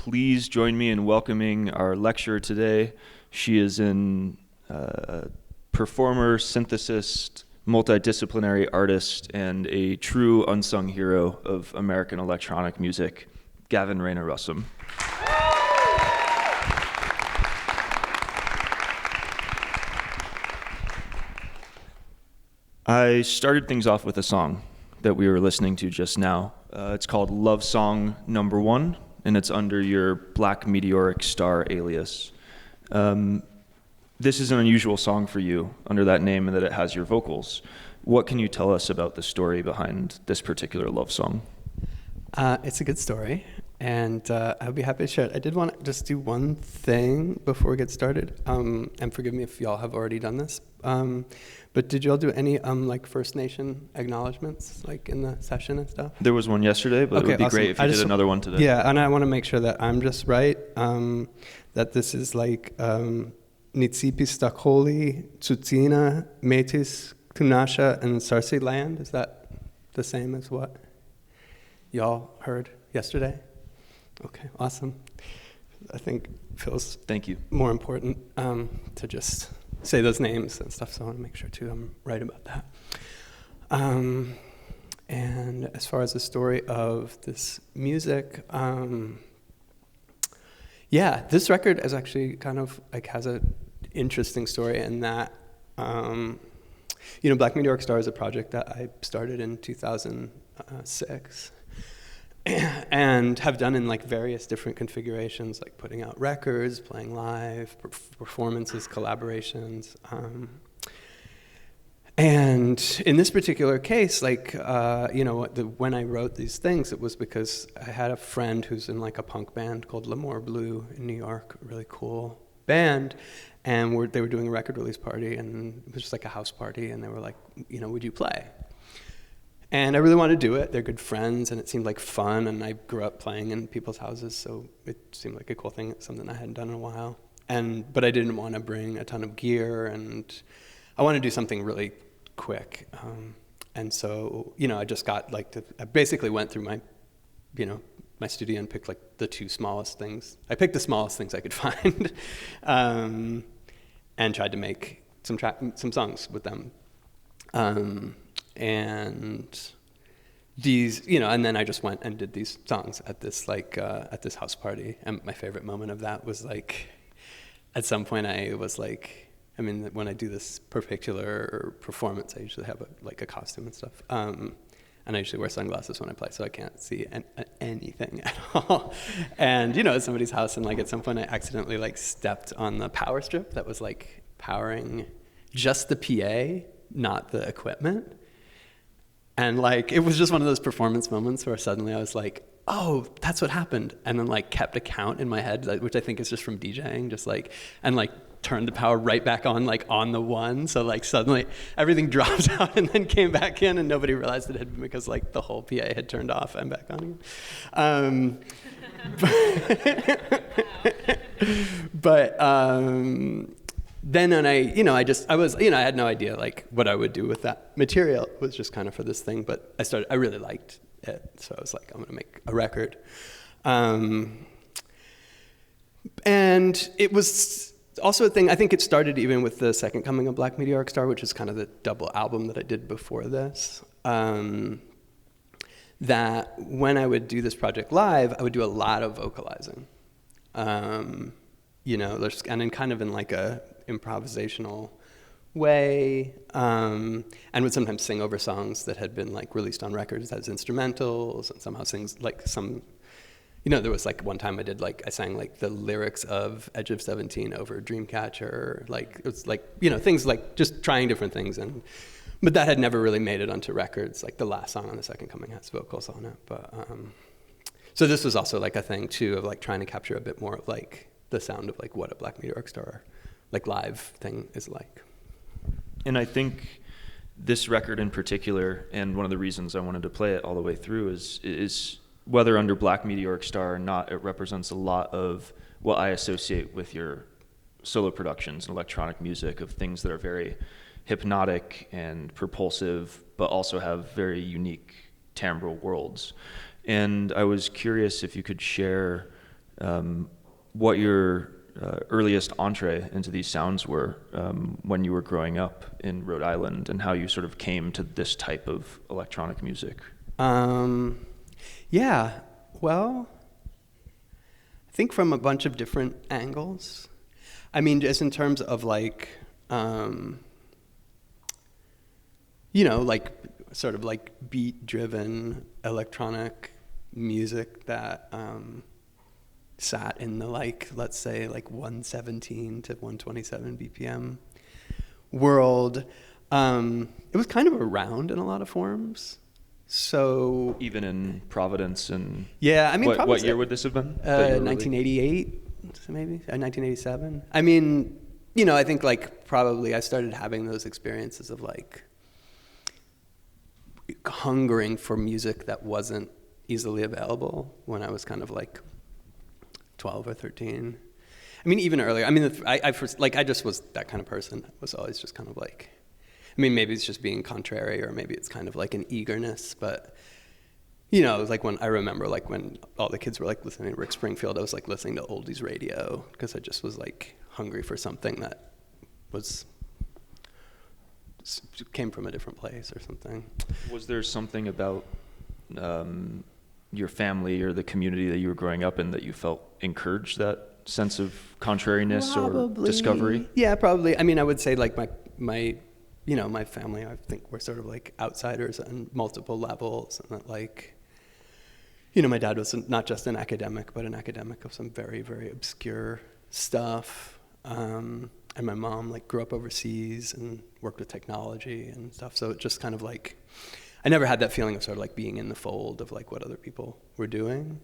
please join me in welcoming our lecturer today. She is an performer, synthesist, multidisciplinary artist, and a true unsung hero of American electronic music, Gavin Rayna Russom. I started things off with a song that we were listening to just now. It's called Love Song Number 1, and it's under your Black Meteoric Star alias. This is an unusual song for you under that name and that it has your vocals. What can you tell us about the story behind this particular love song? It's a good story, and I'd be happy to share it. I did want to just do one thing before we get started, and forgive me if y'all have already done this. But did y'all do any like First Nation acknowledgements like in the session and stuff? There was one yesterday, but okay, it would be awesome. Great if you did another one today. Yeah, and I want to make sure that I'm just right, that this is like Nitsipis-Stakoli, Tsutsina, Métis, Kunasha, and Sarsi land. Is that the same as what y'all heard yesterday? Okay, awesome. I think it feels Thank you. More important to just say those names and stuff, so I want to make sure too I'm right about that. And as far as the story of this music, yeah, this record is actually kind of like has an interesting story in that, Black Meteoric Star is a project that I started in 2006. And have done in like various different configurations, like putting out records, playing live, performances, collaborations. And in this particular case, like, when I wrote these things, it was because I had a friend who's in like a punk band called L'Amour Bleu in New York, a really cool band. And they were doing a record release party, and it was just like a house party, and they were like, would you play? And I really wanted to do it. They're good friends, and it seemed like fun, and I grew up playing in people's houses, so it seemed like a cool thing, something I hadn't done in a while. But I didn't want to bring a ton of gear, and I wanted to do something really quick. And so, I just got I basically went through my studio and picked like the two smallest things. I picked the smallest things I could find, and tried to make some songs with them. And these, and then I just went and did these songs at this at this house party. And my favorite moment of that was like, at some point I was like, when I do this particular performance, I usually have a costume and stuff. And I usually wear sunglasses when I play, so I can't see anything at all. And at somebody's house, and at some point I accidentally stepped on the power strip that was powering just the PA, not the equipment. And it was just one of those performance moments where suddenly I was like, oh, that's what happened. And then kept a count in my head, which I think is just from DJing, and turned the power right back on, on the one. So suddenly everything dropped out and then came back in, and nobody realized it had been because the whole PA had turned off and back on again. Then I had no idea what I would do with that material. It was just kind of for this thing, but I really liked it, so I was like, I'm gonna make a record. And it was also a thing, I think it started even with the second coming of Black Meteoric Star, which is kind of the double album that I did before this. That when I would do this project live, I would do a lot of vocalizing. And in kind of in a improvisational way, and would sometimes sing over songs that had been released on records as instrumentals, and somehow sings there was one time I did I sang the lyrics of Edge of 17 over Dreamcatcher, it was things just trying different things, but that had never really made it onto records. The last song on the Second Coming has vocals on it, but so this was also a thing too of trying to capture a bit more of the sound of what a Black Meteoric Star live thing is like. And I think this record in particular, and one of the reasons I wanted to play it all the way through is whether under Black Meteoric Star or not, it represents a lot of what I associate with your solo productions and electronic music, of things that are very hypnotic and propulsive, but also have very unique timbral worlds. And I was curious if you could share what your earliest entree into these sounds were when you were growing up in Rhode Island, and how you sort of came to this type of electronic music. Yeah, well, I think from a bunch of different angles. I mean, just in terms of like, like sort of like beat-driven electronic music that sat in the like, let's say like 117 to 127 BPM world. It was kind of around in a lot of forms. So even in Providence, and yeah, I mean, what year would this have been? 1988, maybe 1987. I mean, I think like probably I started having those experiences of like hungering for music that wasn't easily available when I was kind of like 12 or 13. I mean, even earlier. I mean, I just was that kind of person. I was always just kind of like, I mean, maybe it's just being contrary, or maybe it's kind of like an eagerness, but it was like when I remember like when all the kids were like listening to Rick Springfield, I was like listening to oldies radio because I just was like hungry for something that came from a different place or something. Was there something about your family or the community that you were growing up in that you felt encouraged that sense of contrariness or discovery? Yeah, probably. I mean, I would say like my family, I think we're sort of like outsiders on multiple levels, and that like, my dad was not just an academic, but an academic of some very, very obscure stuff. And my mom like grew up overseas and worked with technology and stuff. So it just kind of like, I never had that feeling of sort of like being in the fold of like what other people were doing.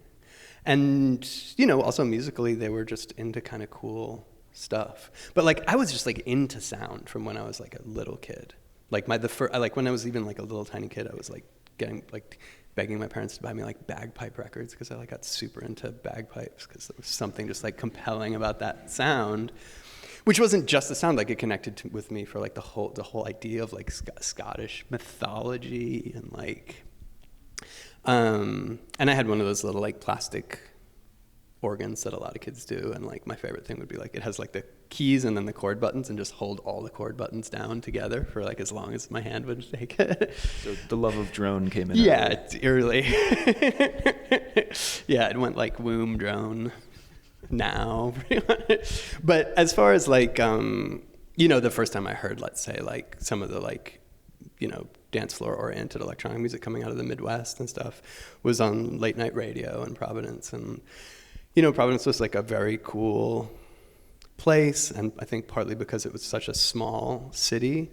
And, also musically, they were just into kind of cool stuff. But like, I was just like into sound from when I was like a little kid. Like when I was even like a little tiny kid, I was like begging my parents to buy me like bagpipe records because I like got super into bagpipes because there was something just like compelling about that sound, which wasn't just the sound. Like it connected with me for like the whole idea of like Scottish mythology and like, and I had one of those little like plastic organs that a lot of kids do, and like my favorite thing would be like it has like the keys and then the chord buttons, and just hold all the chord buttons down together for like as long as my hand would take it. So the love of drone came in. Yeah, it's early. Yeah, it went like womb drone now. But as far as like the first time I heard, let's say, like some of the like dance floor oriented electronic music coming out of the Midwest and stuff was on late night radio in Providence. And Providence was like a very cool place, and I think partly because it was such a small city,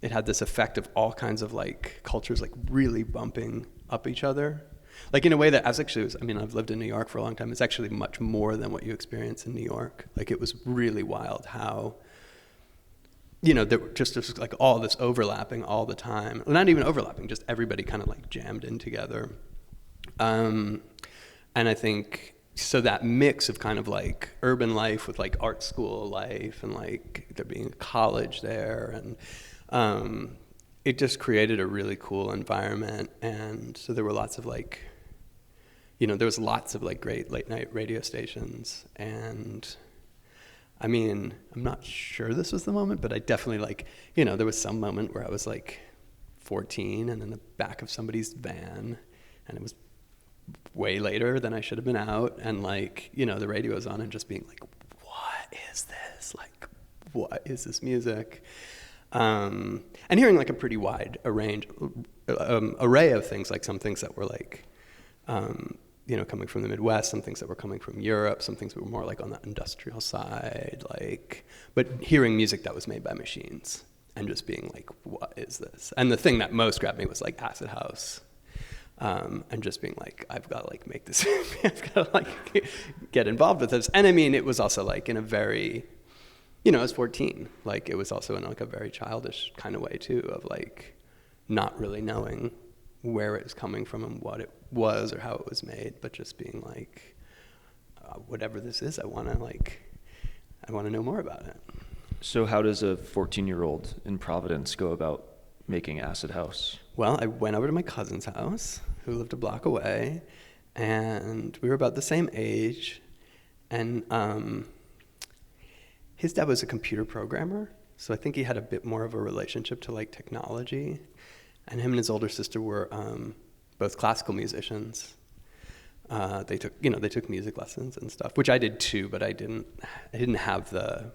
it had this effect of all kinds of like cultures like really bumping up each other, like in a way that I've lived in New York for a long time. It's actually much more than what you experience in New York. Like it was really wild how there was like all this overlapping all the time. Well, not even overlapping, just everybody kind of like jammed in together. And I think so that mix of kind of like urban life with like art school life and like there being a college there, and it just created a really cool environment. And so there were lots of like, there was lots of like great late night radio stations. And I mean, I'm not sure this was the moment, but I definitely like, there was some moment where I was like 14 and in the back of somebody's van, and it was way later than I should have been out, and like, the radio was on, and just being like, what is this? Like, what is this music? And hearing like a pretty wide array of things, like some things that were like, coming from the Midwest, some things that were coming from Europe, some things that were more like on the industrial side, like, but hearing music that was made by machines and just being like, what is this? And the thing that most grabbed me was like acid house. And just being like, I've got to like make this, I've got to like get involved with this. And I mean, it was also like in a very, I was 14. Like it was also in like a very childish kind of way too, of like not really knowing where it was coming from and what it was or how it was made, but just being like, whatever this is, I want to know more about it. So how does a 14-year-old in Providence go about making acid house? Well, I went over to my cousin's house, who lived a block away, and we were about the same age. And his dad was a computer programmer, so I think he had a bit more of a relationship to like technology. And him and his older sister were both classical musicians. They took music lessons and stuff, which I did too, but I didn't have the,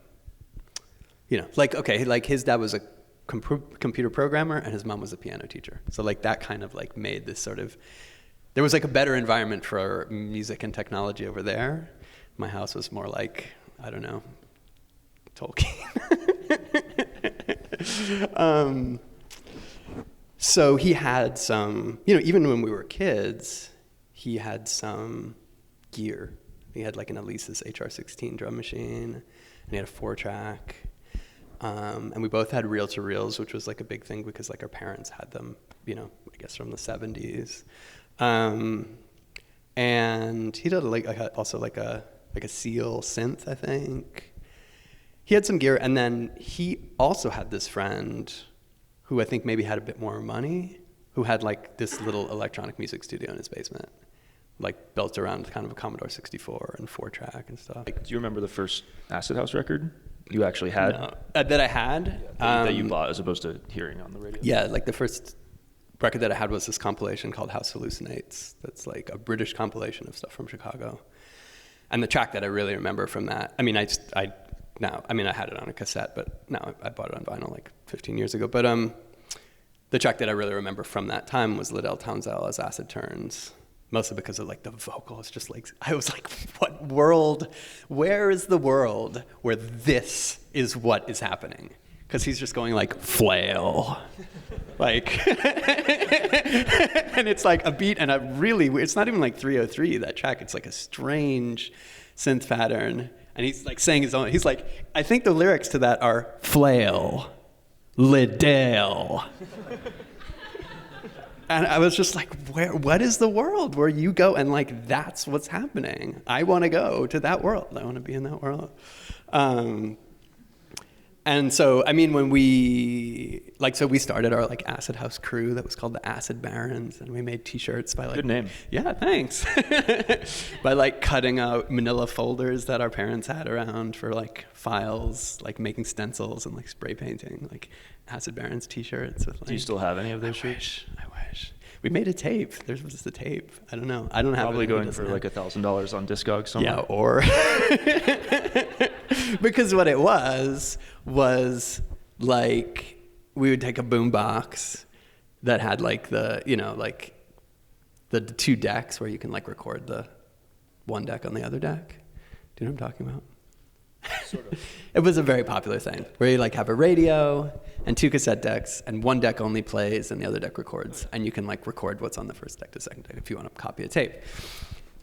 like his dad was a computer programmer and his mom was a piano teacher. So like that kind of like made this sort of, there was like a better environment for music and technology over there. My house was more like, I don't know, Tolkien. So he had some, even when we were kids, he had some gear. He had like an Alesis HR-16 drum machine, and he had a 4-track. And we both had reel-to-reels, which was like a big thing because like our parents had them, I guess from the 70s. And he did also like a Seal synth, I think. He had some gear, and then he also had this friend who I think maybe had a bit more money, who had like this little electronic music studio in his basement, like built around kind of a Commodore 64 and 4-track and stuff. Do you remember the first Acid House record you actually had? No. That I had? That you bought as opposed to hearing on the radio? Yeah, like the first record that I had was this compilation called House Hallucinates. That's like a British compilation of stuff from Chicago. And the track that I really remember from that, I had it on a cassette, but now I bought it on vinyl like 15 years ago. But the track that I really remember from that time was Liddell Townsell as Acid Turns, mostly because of like the vocal. It's just like, I was like, what world, where is the world where this is what is happening? Because he's just going like, flail. Like, and it's like a beat and it's not even like 303, that track. It's like a strange synth pattern. And he's like saying his own, he's like, I think the lyrics to that are flail, Liddell. And I was just like, what is the world where you go and like, that's what's happening. I want to go to that world. I want to be in that world. And so, when we started our like Acid House crew that was called the Acid Barons, and we made t-shirts by like... Good name. Yeah, thanks. By like cutting out manila folders that our parents had around for like files, like making stencils and like spray painting, like Acid Barons t-shirts. With, like, do you still have any of those shirts? I wish. We made a tape. There's just a tape. I don't know. I don't have Probably it. going for like $1,000 on Discogs somewhere. Yeah, or... Because what it was like we would take a boombox that had like the the 2 decks where you can like record the one deck on the other deck. Do you know what I'm talking about? Sort of. It was a very popular thing where you like have a radio and 2 cassette decks, and one deck only plays and the other deck records, and you can like record what's on the first deck to second deck if you want to copy a tape.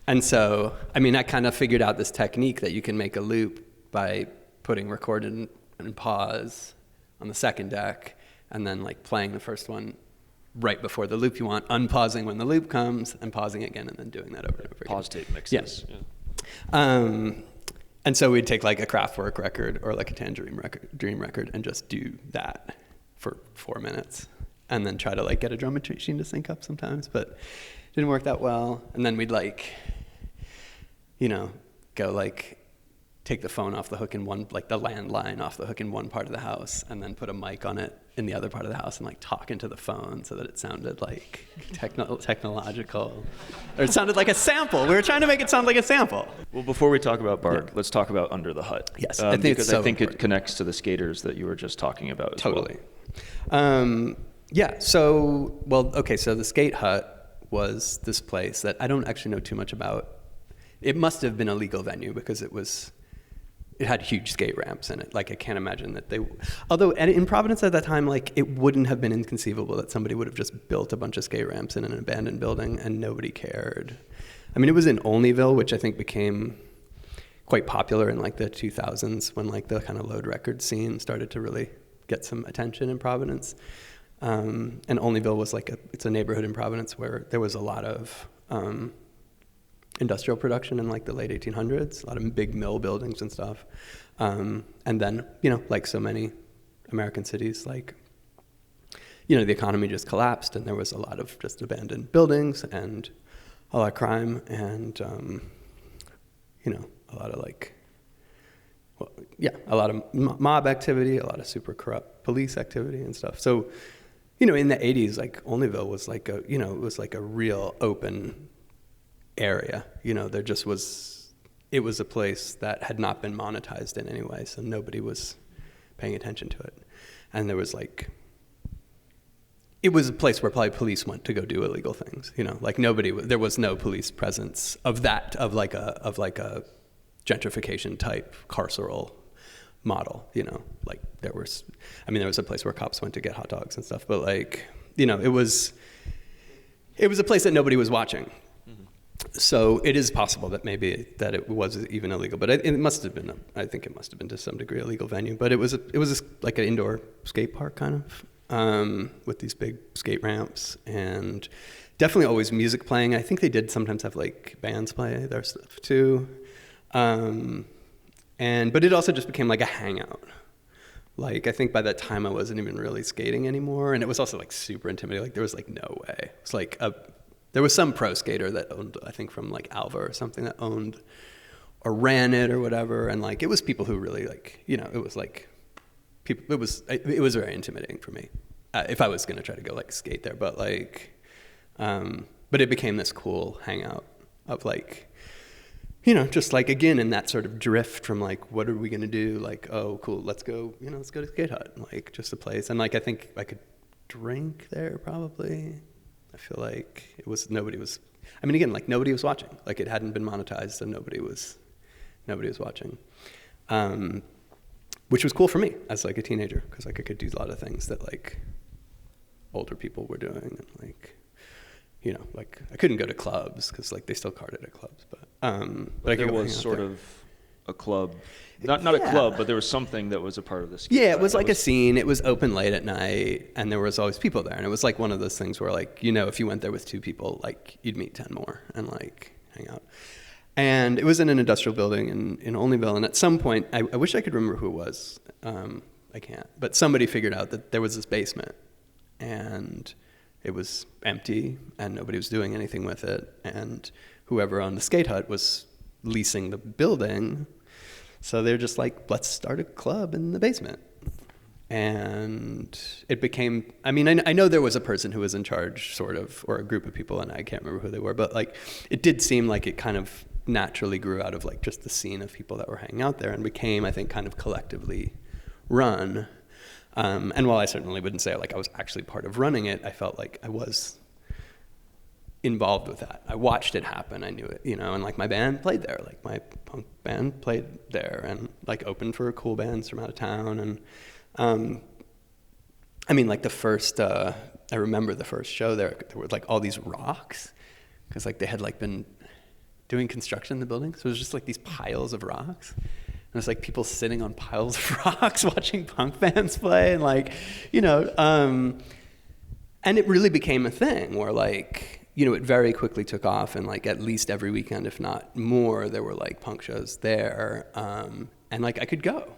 And so, I kind of figured out this technique that you can make a loop by putting record and pause on the second deck, and then like playing the first one right before the loop you want, unpausing when the loop comes, and pausing again, and then doing that over and over again. Pause tape mixes. Yeah. And so we'd take like a Kraftwerk record or like a Tangerine Dream record and just do that for 4 minutes, and then try to like get a drum machine to sync up sometimes, but it didn't work that well. And then we'd like, go like take the phone off the hook in one, like the landline off the hook in one part of the house, and then put a mic on it in the other part of the house and like talk into the phone so that it sounded like technological, or it sounded like a sample. We were trying to make it sound like a sample. Well, before we talk about Bart, let's talk about Under the Hut. Yes, I think because so I think important. It connects to the skaters that you were just talking about as Totally. well. So the Skate Hut was this place that I don't actually know too much about. It must have been a legal venue because it had huge skate ramps in it. Like, I can't imagine that although in Providence at that time, like, it wouldn't have been inconceivable that somebody would have just built a bunch of skate ramps in an abandoned building and nobody cared. It was in Olneyville, which I think became quite popular in like the 2000s when like the kind of load record scene started to really get some attention in Providence. And Olneyville was like it's a neighborhood in Providence where there was a lot of industrial production in like the late 1800s, a lot of big mill buildings and stuff. And then, like so many American cities, like, the economy just collapsed and there was a lot of just abandoned buildings and a lot of crime and, a lot of like, well, yeah, a lot of mob activity, a lot of super corrupt police activity and stuff. So, you know, in the 80s, like Olneyville was like a, you know, it was like a real open area. You know, there just was, it was a place that had not been monetized in any way, so nobody was paying attention to it. And there was like, it was a place where probably police went to go do illegal things, you know, like nobody, there was no police presence of that, of like a gentrification type carceral model, you know, like there was a place where cops went to get hot dogs and stuff, but like, you know, it was a place that nobody was watching. So it is possible that maybe that it was even illegal, but it must have been. I think it must have been to some degree a legal venue. But it was like an indoor skate park kind of, with these big skate ramps, and definitely always music playing. I think they did sometimes have like bands play their stuff too, but it also just became like a hangout. Like I think by that time I wasn't even really skating anymore, and it was also like super intimidating. Like there was like no way. It's like there was some pro skater that owned, I think from like Alva or something, that owned or ran it or whatever. And like, it was people who really like, you know, it was like people, it was very intimidating for me if I was going to try to go like skate there. But like, but it became this cool hangout of like, you know, just like, again, in that sort of drift from like, what are we going to do? Like, oh, cool, let's go, you know, let's go to Skate Hut. Like just a place. And like, I think I could drink there probably. I feel like nobody was watching. Like it hadn't been monetized, so nobody was watching. Which was cool for me as like a teenager, because like I could do a lot of things that like older people were doing, and like, you know, like I couldn't go to clubs because like they still carded at clubs, but I there was sort of a club. Not a club, but there was something that was a part of this. Yeah, it was like a scene. It was open late at night, and there was always people there. And it was like one of those things where, like, you know, if you went there with 2 people, like, you'd meet 10 more and, like, hang out. And it was in an industrial building in Olneyville. And at some point, I wish I could remember who it was. I can't. But somebody figured out that there was this basement, and it was empty, and nobody was doing anything with it. And whoever owned the Skate Hut was leasing the building. So they're just like, let's start a club in the basement. And it became, I mean, I know there was a person who was in charge, sort of, or a group of people, and I can't remember who they were, but like, it did seem like it kind of naturally grew out of like just the scene of people that were hanging out there, and became, I think, kind of collectively run. And while I certainly wouldn't say like I was actually part of running it, I felt like I was involved with that. I watched it happen. I knew it, you know, and like my band played there, like my punk band played there, and like opened for cool bands from out of town. And I mean, like the first, I remember the first show there were like all these rocks, because like they had like been doing construction in the building, so it was just like these piles of rocks. And it's like people sitting on piles of rocks watching punk bands play, and like, you know, and it really became a thing where like, you know, it very quickly took off, and like at least every weekend, if not more, there were like punk shows there. And like I could go,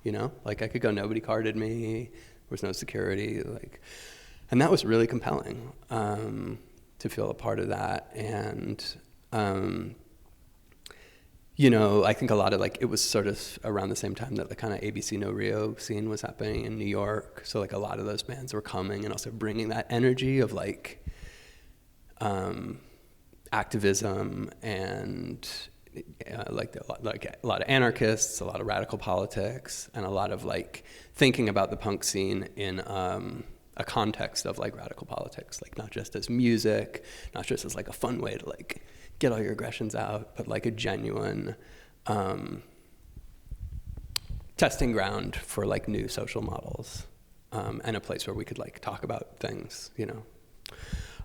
you know, like I could go, nobody carded me, there was no security, like, and that was really compelling, to feel a part of that. And, you know, I think a lot of like, it was sort of around the same time that the kind of ABC No Rio scene was happening in New York. So like a lot of those bands were coming and also bringing that energy of like, activism, and like a lot of anarchists, a lot of radical politics, and a lot of like thinking about the punk scene in a context of like radical politics, like not just as music, not just as like a fun way to like get all your aggressions out, but like a genuine testing ground for like new social models, and a place where we could like talk about things, you know.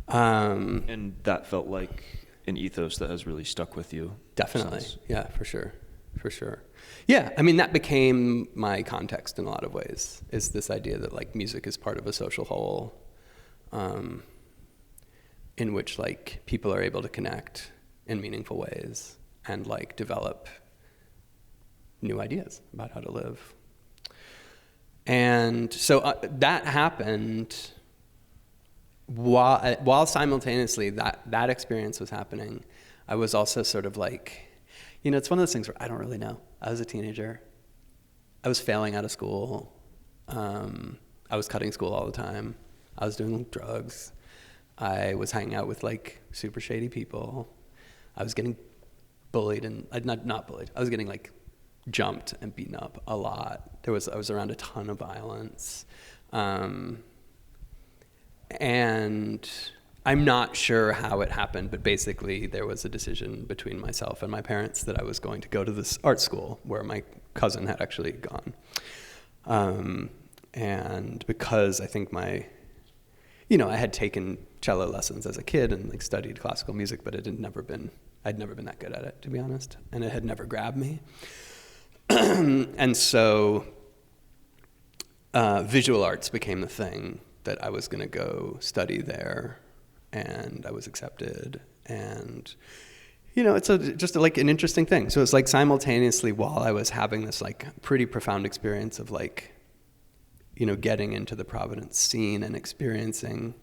And that felt like an ethos that has really stuck with you. Definitely. Since. Yeah, for sure. Yeah, I mean, that became my context in a lot of ways, is this idea that like music is part of a social whole, in which like people are able to connect in meaningful ways and like develop new ideas about how to live. And so that happened while simultaneously that experience was happening. I was also sort of like, You know, it's one of those things where I don't really know. I was a teenager. I was failing out of school. I was cutting school all the time. I was doing drugs. I was hanging out with like super shady people. I was getting bullied and not bullied. I was getting like jumped and beaten up a lot. I was around a ton of violence. And I'm not sure how it happened, but basically there was a decision between myself and my parents that I was going to go to this art school where my cousin had actually gone. And because I think I had taken cello lessons as a kid and like studied classical music, but I'd never been that good at it, to be honest, and it had never grabbed me. And so visual arts became the thing that I was going to go study there, and I was accepted. And it's just like an interesting thing. So it's like simultaneously while I was having this like pretty profound experience of like, getting into the Providence scene and experiencing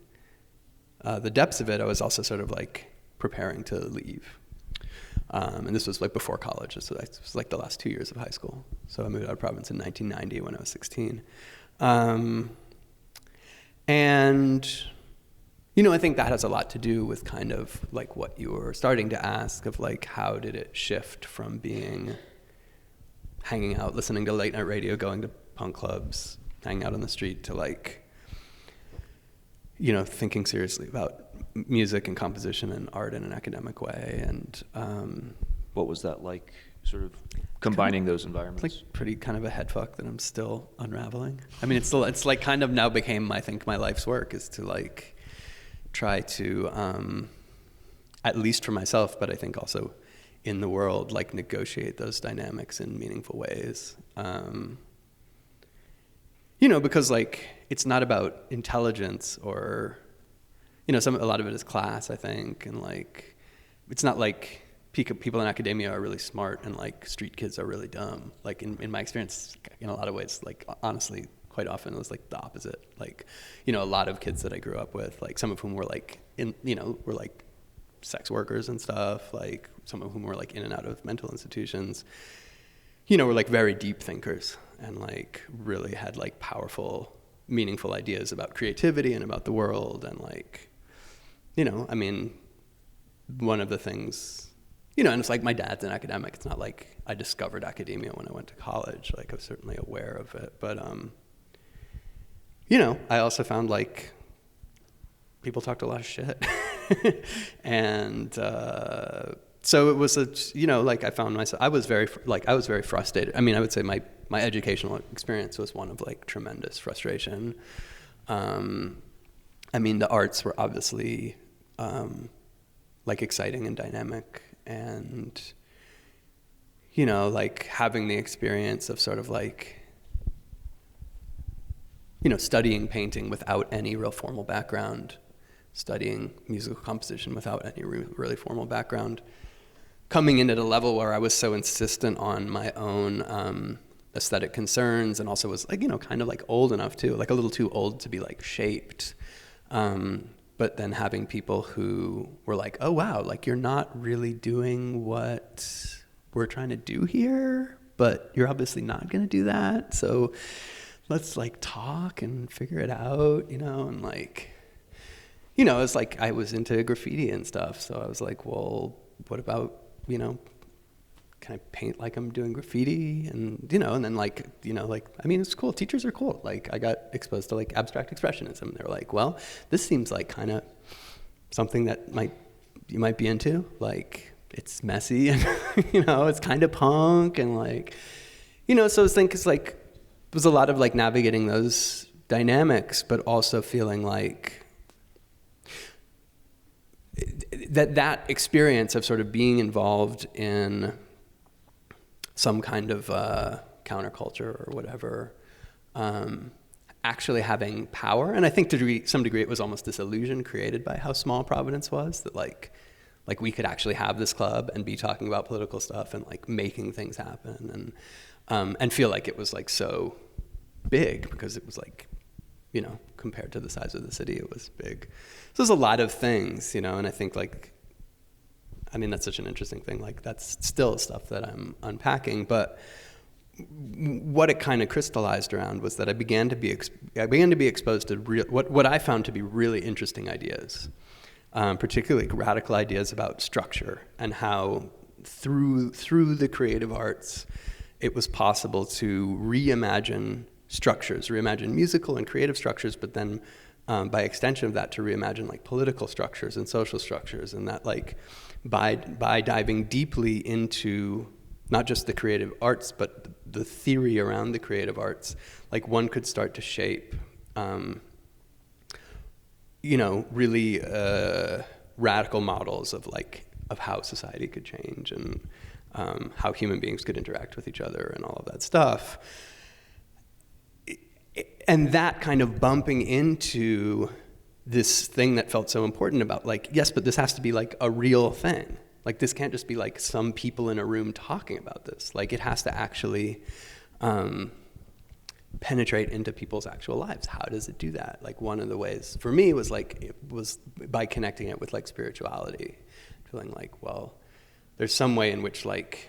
the depths of it, I was also sort of like preparing to leave. And this was like before college, so it was like the last 2 years of high school. So I moved out of Providence in 1990 when I was 16. And I think that has a lot to do with kind of like what you were starting to ask of like, how did it shift from being hanging out, listening to late night radio, going to punk clubs, hanging out on the street, to like, thinking seriously about music and composition and art in an academic way. And what was that like, sort of combining those environments? It's like pretty kind of a head fuck that I'm still unraveling. I mean, it's like kind of now became, I think, my life's work is to like try to, at least for myself, but I think also in the world, like negotiate those dynamics in meaningful ways. Because like it's not about intelligence or, a lot of it is class, I think, and like it's not like people in academia are really smart and like street kids are really dumb. Like in my experience, in a lot of ways, like honestly, quite often it was like the opposite. Like, a lot of kids that I grew up with, like some of whom were like were like sex workers and stuff, like some of whom were like in and out of mental institutions, were like very deep thinkers and like really had like powerful, meaningful ideas about creativity and about the world. And like, I mean, one of the things, and it's like my dad's an academic. It's not like I discovered academia when I went to college. Like I was certainly aware of it. But, I also found like people talked a lot of shit. And so it was like I found myself, I was very frustrated. I mean, I would say my educational experience was one of like tremendous frustration. I mean, the arts were obviously like exciting and dynamic, and like having the experience of sort of like studying painting without any real formal background, studying musical composition without any really formal background, coming in at a level where I was so insistent on my own aesthetic concerns, and also was like kind of like old enough too, like a little too old to be like shaped. But then having people who were like, oh wow, like you're not really doing what we're trying to do here, but you're obviously not going to do that. So let's like talk and figure it out, and like, it's like I was into graffiti and stuff. So I was like, well, what about, can I paint like I'm doing graffiti? And, and then like, like, I mean, it's cool. Teachers are cool. Like I got exposed to like abstract expressionism. They're like, well, this seems like kind of something that you might be into. Like it's messy and, it's kind of punk and like, so I think it's like, it was a lot of like navigating those dynamics, but also feeling like that experience of sort of being involved in some kind of counterculture or whatever, actually having power. And I think to some degree it was almost this illusion created by how small Providence was, that like we could actually have this club and be talking about political stuff and like making things happen, and feel like it was like so big because it was like, compared to the size of the city, it was big. So there's a lot of things, and I think like, I mean, that's such an interesting thing. Like, that's still stuff that I'm unpacking. But what it kind of crystallized around was that I began to be exposed to what I found to be really interesting ideas, particularly radical ideas about structure, and how through the creative arts, it was possible to reimagine structures, reimagine musical and creative structures, but then by extension of that, to reimagine like political structures and social structures, and that like by diving deeply into not just the creative arts, but the theory around the creative arts, like one could start to shape, really radical models of how society could change, and how human beings could interact with each other and all of that stuff. And that kind of bumping into this thing that felt so important about like, yes, but this has to be like a real thing. Like, this can't just be like some people in a room talking about this. Like, it has to actually penetrate into people's actual lives. How does it do that? Like, one of the ways for me was by connecting it with like spirituality, feeling like, well, there's some way in which like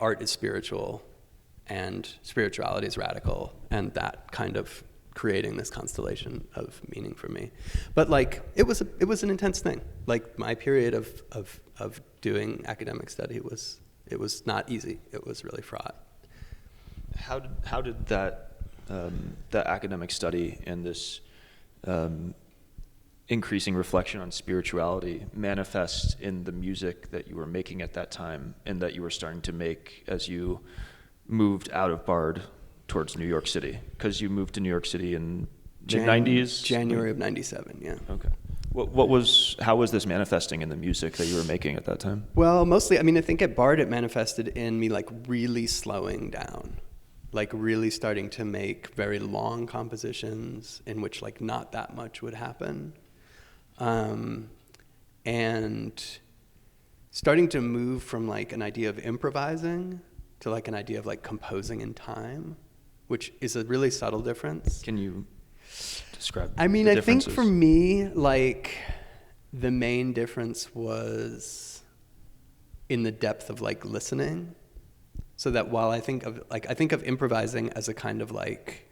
art is spiritual and spirituality is radical, and that kind of creating this constellation of meaning for me. But like, it was an intense thing. Like, my period of doing academic study it was not easy. It was really fraught. How did that academic study and this increasing reflection on spirituality manifest in the music that you were making at that time, and that you were starting to make as you moved out of Bard towards New York City? Because you moved to New York City in mid-90s? January of 97, yeah. Okay. How was this manifesting in the music that you were making at that time? Well, mostly, I mean, I think at Bard it manifested in me like really slowing down, like really starting to make very long compositions in which like not that much would happen. And starting to move from like an idea of improvising to like an idea of like composing in time, which is a really subtle difference. Can you describe I mean, the I think differences? for me, like, the main difference was in the depth of like listening. So that while I think of improvising as a kind of like,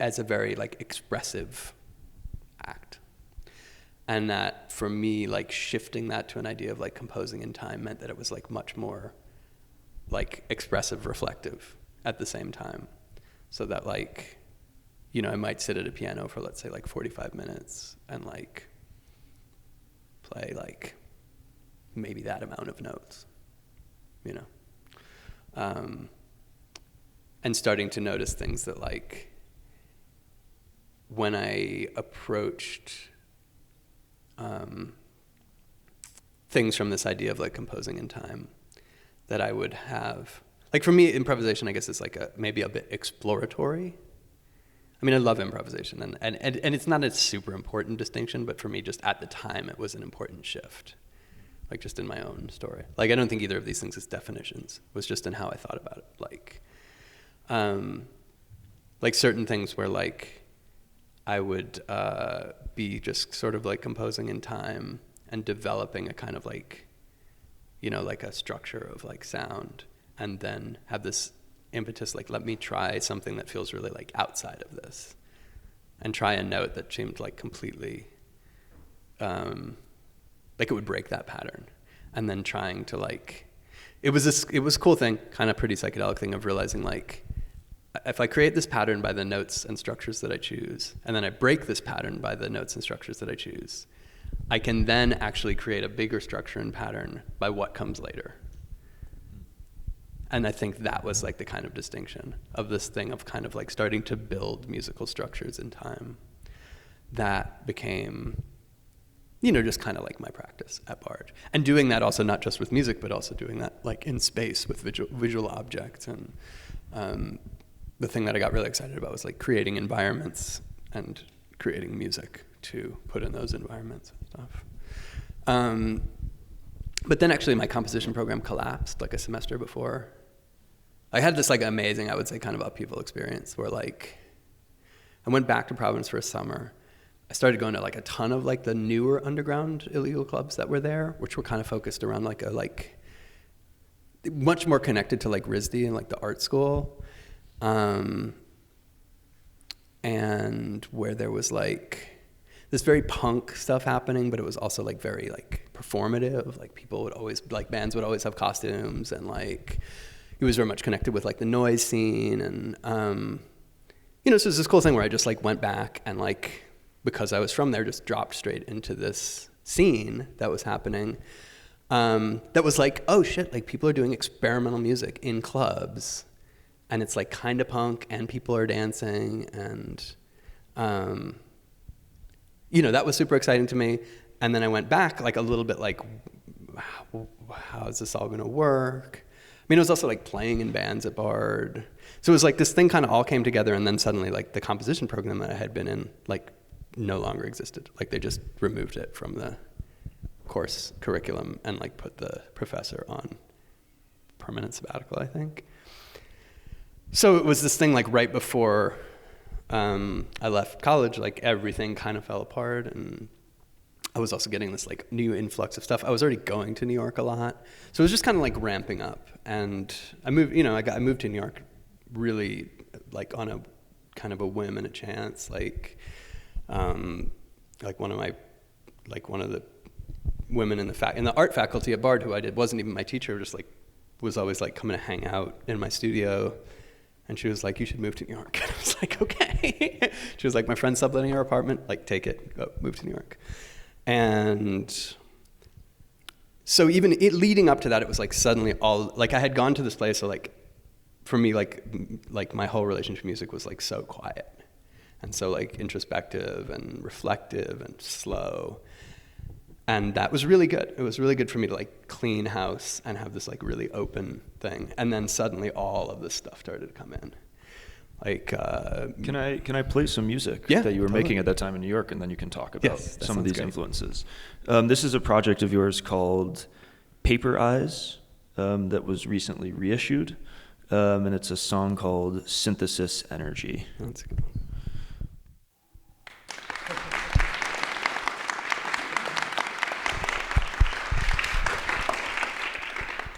as a very like expressive act. And that for me, like shifting that to an idea of like composing in time meant that it was like much more like expressive, reflective at the same time. So that like, I might sit at a piano for, let's say, like 45 minutes and like play like maybe that amount of notes, and starting to notice things that like when I approached things from this idea of like composing in time, that I would have, like for me, improvisation, I guess, is like maybe a bit exploratory. I mean, I love improvisation, and it's not a super important distinction, but for me, just at the time, it was an important shift, like just in my own story. Like, I don't think either of these things is definitions. It was just in how I thought about it. Like certain things where like I would be just sort of like composing in time and developing a kind of like, like a structure of like sound, and then have this impetus, like, let me try something that feels really like outside of this, and try a note that seemed like completely, like it would break that pattern. And then trying to like, it was a cool thing, kind of pretty psychedelic thing of realizing like, if I create this pattern by the notes and structures that I choose, and then I break this pattern by the notes and structures that I choose, I can then actually create a bigger structure and pattern by what comes later. And I think that was like the kind of distinction of this thing of kind of like starting to build musical structures in time. That became, just kind of like my practice at Bard. And doing that also not just with music, but also doing that like in space with visual objects. And the thing that I got really excited about was like creating environments and creating music to put in those environments and stuff. But then actually my composition program collapsed like a semester before. I had this like amazing, I would say, kind of upheaval experience where like I went back to Providence for a summer, I started going to like a ton of like the newer underground illegal clubs that were there, which were kind of focused around like much more connected to like RISD and like the art school. And where there was like this very punk stuff happening, but it was also like very like performative. Like people would always, like bands would always have costumes, and like it was very much connected with like the noise scene. And, you know, so it's this cool thing where I just like went back and like, because I was from there, just dropped straight into this scene that was happening. That was like, oh shit, like people are doing experimental music in clubs, and it's like kind of punk, and people are dancing, and you know, that was super exciting to me. And then I went back like a little bit like, how is this all gonna work? I mean, it was also like playing in bands at Bard. So it was like this thing kind of all came together, and then suddenly like the composition program that I had been in like no longer existed. Like they just removed it from the course curriculum and like put the professor on permanent sabbatical, I think. So it was this thing like right before I left college, like everything kind of fell apart, and I was also getting this like new influx of stuff. I was already going to New York a lot, so it was just kind of like ramping up. And I moved, you know, I moved to New York really like on a kind of a whim and a chance. Like one of the women in the art faculty at Bard who I did wasn't even my teacher, just like was always like coming to hang out in my studio. And she was like, you should move to New York. And I was like, okay. She was like, my friend's subletting her apartment, like take it, go move to New York. And so even leading up to that, it was like suddenly all, like I had gone to this place, so like for me, like my whole relationship to music was like so quiet and so like introspective and reflective and slow. And that was really good. It was really good for me to like clean house and have this like really open thing. And then suddenly all of this stuff started to come in. Like, can I play some music that you were making at that time in New York, and then you can talk about some of these influences. This is a project of yours called Paper Eyes that was recently reissued, and it's a song called Synthesis Energy. That's a good one.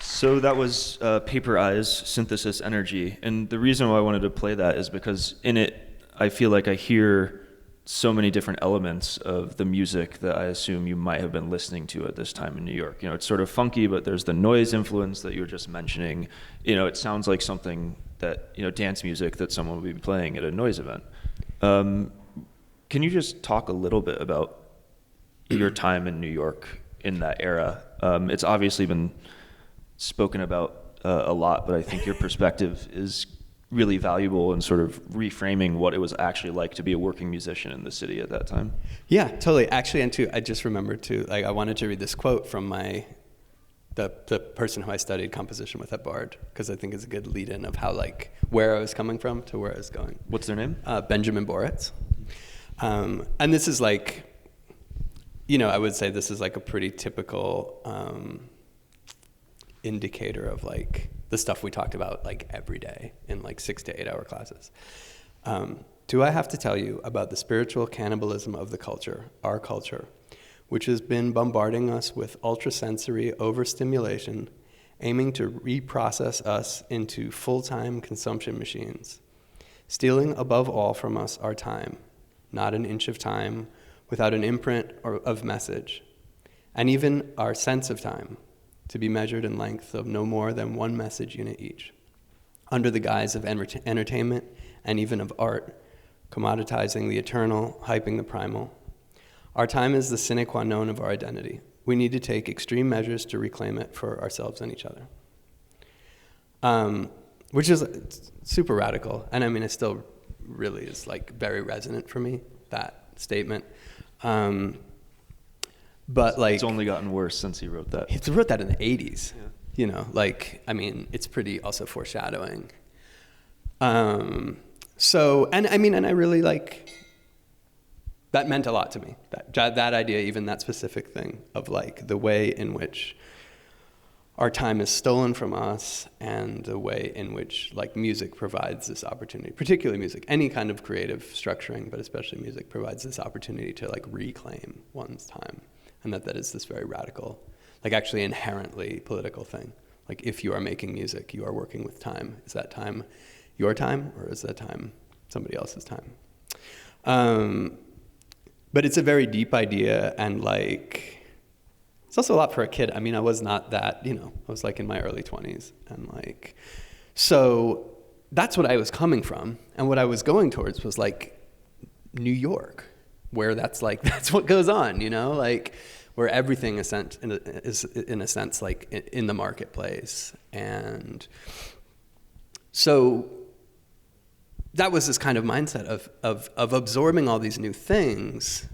So that was Paper Eyes, Synthesis Energy. And the reason why I wanted to play that is because in it, I feel like I hear so many different elements of the music that I assume you might have been listening to at this time in New York. You know, it's sort of funky, but there's the noise influence that you were just mentioning. You know, it sounds like something that, you know, dance music that someone would be playing at a noise event. Can you just talk a little bit about your time in New York in that era? It's obviously been spoken about a lot, but I think your perspective is really valuable in sort of reframing what it was actually like to be a working musician in the city at that time. Yeah, totally. Actually, and too, I just remembered too, like I wanted to read this quote from the person who I studied composition with at Bard, because I think it's a good lead-in of how like where I was coming from to where I was going. What's their name? Benjamin Boritz. And this is like, you know, I would say this is like a pretty typical indicator of like the stuff we talked about like every day in like 6 to 8 hour classes. Do I have to tell you about the spiritual cannibalism of the culture, our culture, which has been bombarding us with ultrasensory overstimulation, aiming to reprocess us into full-time consumption machines, stealing above all from us our time, not an inch of time without an imprint of message, and even our sense of time, to be measured in length of no more than one message unit each, under the guise of entertainment and even of art, commoditizing the eternal, hyping the primal. Our time is the sine qua non of our identity. We need to take extreme measures to reclaim it for ourselves and each other. Which is super radical, and I mean, it still really is like very resonant for me, that statement. But like, it's only gotten worse since he wrote that. He wrote that in the 80s. Yeah. You know, like, I mean, it's pretty also foreshadowing. So, and I mean, and I really like, that meant a lot to me. That idea, even that specific thing of like the way in which our time is stolen from us, and the way in which like music provides this opportunity, particularly music, any kind of creative structuring, but especially music, provides this opportunity to like reclaim one's time, and that is this very radical, like actually inherently political thing. Like if you are making music, you are working with time. Is that time your time, or is that time somebody else's time? But it's a very deep idea, and like, it's also a lot for a kid. I mean, I was not that, I was like in my early 20s, and like, so that's what I was coming from, and what I was going towards was like New York, where that's what goes on, like where everything is in a sense like in the marketplace. And so that was this kind of mindset of absorbing all these new things,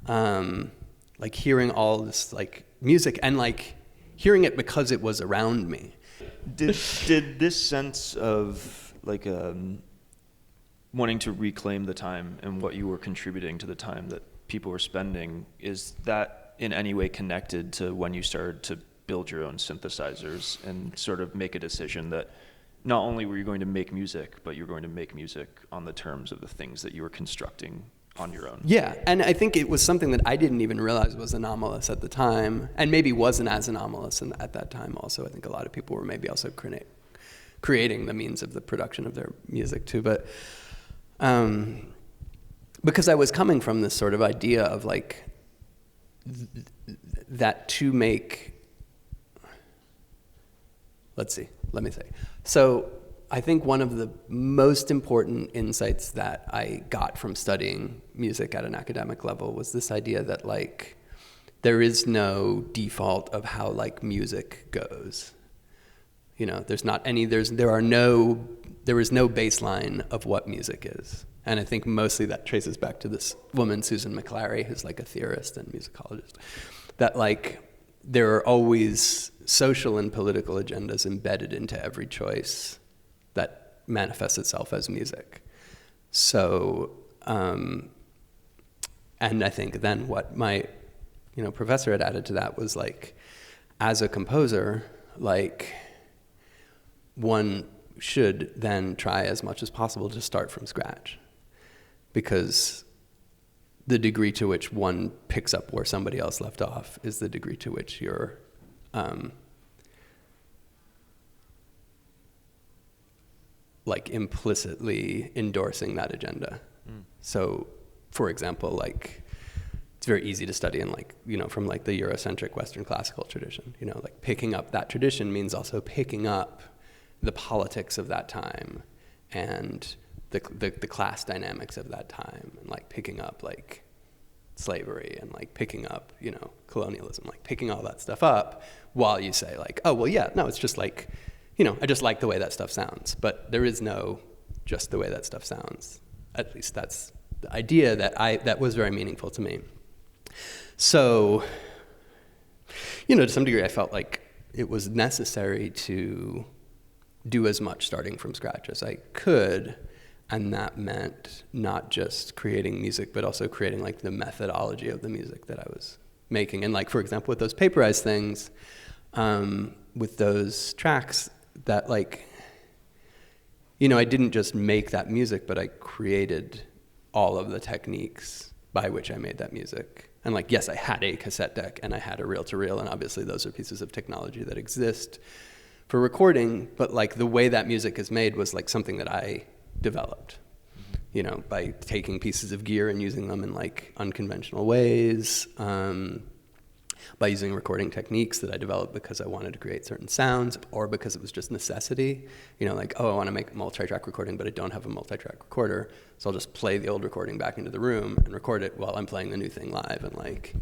like hearing all this like music and like hearing it because it was around me. Did this sense of like wanting to reclaim the time and what you were contributing to the time that people were spending, is that in any way connected to when you started to build your own synthesizers and sort of make a decision that not only were you going to make music, but you were going to make music on the terms of the things that you were constructing on your own? Yeah, and I think it was something that I didn't even realize was anomalous at the time, and maybe wasn't as anomalous at that time also. I think a lot of people were maybe also creating the means of the production of their music too, but because I was coming from this sort of idea of like, that to make, let me say. So I think one of the most important insights that I got from studying music at an academic level was this idea that like, there is no default of how like music goes. There's not any, there is no baseline of what music is. And I think mostly that traces back to this woman, Susan McClary, who's like a theorist and musicologist, that like there are always social and political agendas embedded into every choice that manifests itself as music. So, and I think then what my, professor had added to that was like, as a composer, like one should then try as much as possible to start from scratch, because the degree to which one picks up where somebody else left off is the degree to which you're like implicitly endorsing that agenda. So, for example, like it's very easy to study in like, from like the Eurocentric Western classical tradition, like picking up that tradition means also picking up the politics of that time and the class dynamics of that time, and like picking up like slavery and like picking up, colonialism, like picking all that stuff up while you say like, oh, well, yeah, no, it's just like, I just like the way that stuff sounds, but there is no just the way that stuff sounds. At least that's the idea that was very meaningful to me. So, to some degree I felt like it was necessary to do as much starting from scratch as I could. And that meant not just creating music, but also creating like the methodology of the music that I was making. And like, for example, with those paperized things, with those tracks that like, I didn't just make that music, but I created all of the techniques by which I made that music. And like, yes, I had a cassette deck and I had a reel-to-reel, and obviously those are pieces of technology that exist for recording, but like the way that music is made was like something that I developed, by taking pieces of gear and using them in like unconventional ways, by using recording techniques that I developed because I wanted to create certain sounds, or because it was just necessity, like, oh, I want to make a multi-track recording, but I don't have a multi-track recorder, so I'll just play the old recording back into the room and record it while I'm playing the new thing live, and like,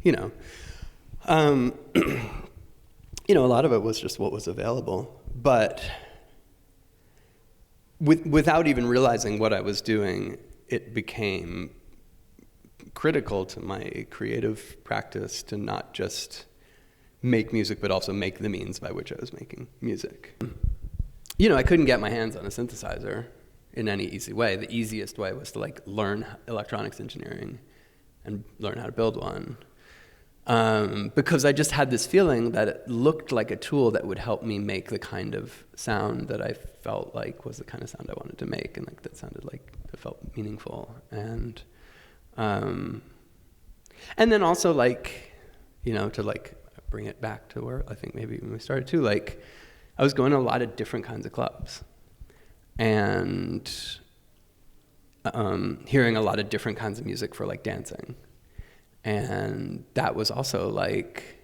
a lot of it was just what was available, but without even realizing what I was doing, it became critical to my creative practice to not just make music, but also make the means by which I was making music. I couldn't get my hands on a synthesizer in any easy way. The easiest way was to like learn electronics engineering and learn how to build one. because I just had this feeling that it looked like a tool that would help me make the kind of sound that I felt like was the kind of sound I wanted to make, and like that sounded like it felt meaningful. And then also like, to like bring it back to where I think maybe when we started too, like I was going to a lot of different kinds of clubs and hearing a lot of different kinds of music for like dancing. And that was also like,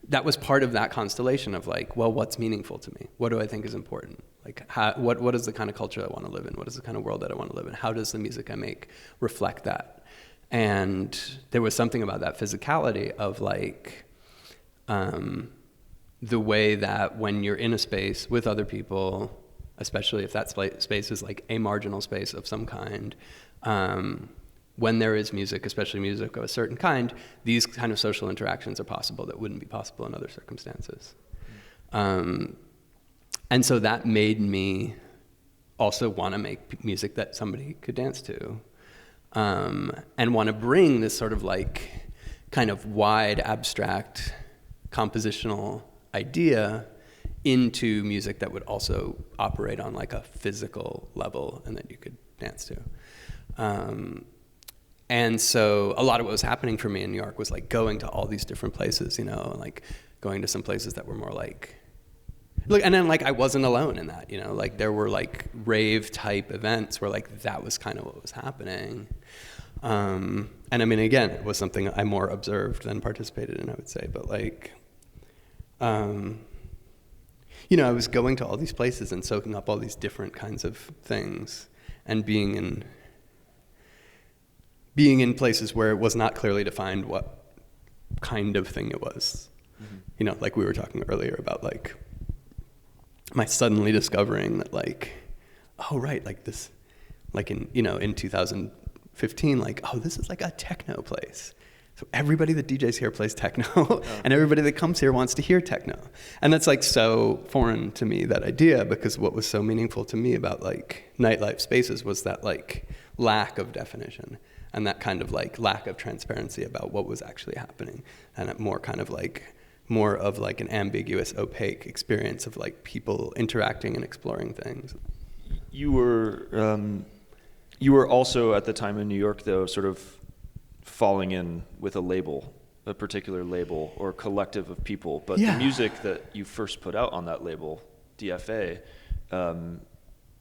that was part of that constellation of like, well, what's meaningful to me? What do I think is important? Like, what is the kind of culture I want to live in? What is the kind of world that I want to live in? How does the music I make reflect that? And there was something about that physicality of like, the way that when you're in a space with other people, especially if that space is like a marginal space of some kind, when there is music, especially music of a certain kind, these kind of social interactions are possible that wouldn't be possible in other circumstances. And so that made me also want to make music that somebody could dance to, and want to bring this sort of like kind of wide, abstract, compositional idea into music that would also operate on like a physical level and that you could dance to. And so a lot of what was happening for me in New York was like going to all these different places, like going to some places that were more like, look, and then like I wasn't alone in that, like there were like rave type events where like that was kind of what was happening. And I mean, again, it was something I more observed than participated in, I would say, but like, I was going to all these places and soaking up all these different kinds of things and being in places where it was not clearly defined what kind of thing it was. Mm-hmm. Like we were talking earlier about like my suddenly discovering that like, oh right, like this, like in 2015, like, oh, this is like a techno place. So everybody that DJs here plays techno, and everybody that comes here wants to hear techno. And that's like so foreign to me, that idea, because what was so meaningful to me about like nightlife spaces was that like lack of definition and that kind of like lack of transparency about what was actually happening, and a more of like an ambiguous, opaque experience of like people interacting and exploring things. You were also at the time in New York, though, sort of falling in with a particular label or collective of people, but the music that you first put out on that label, DFA,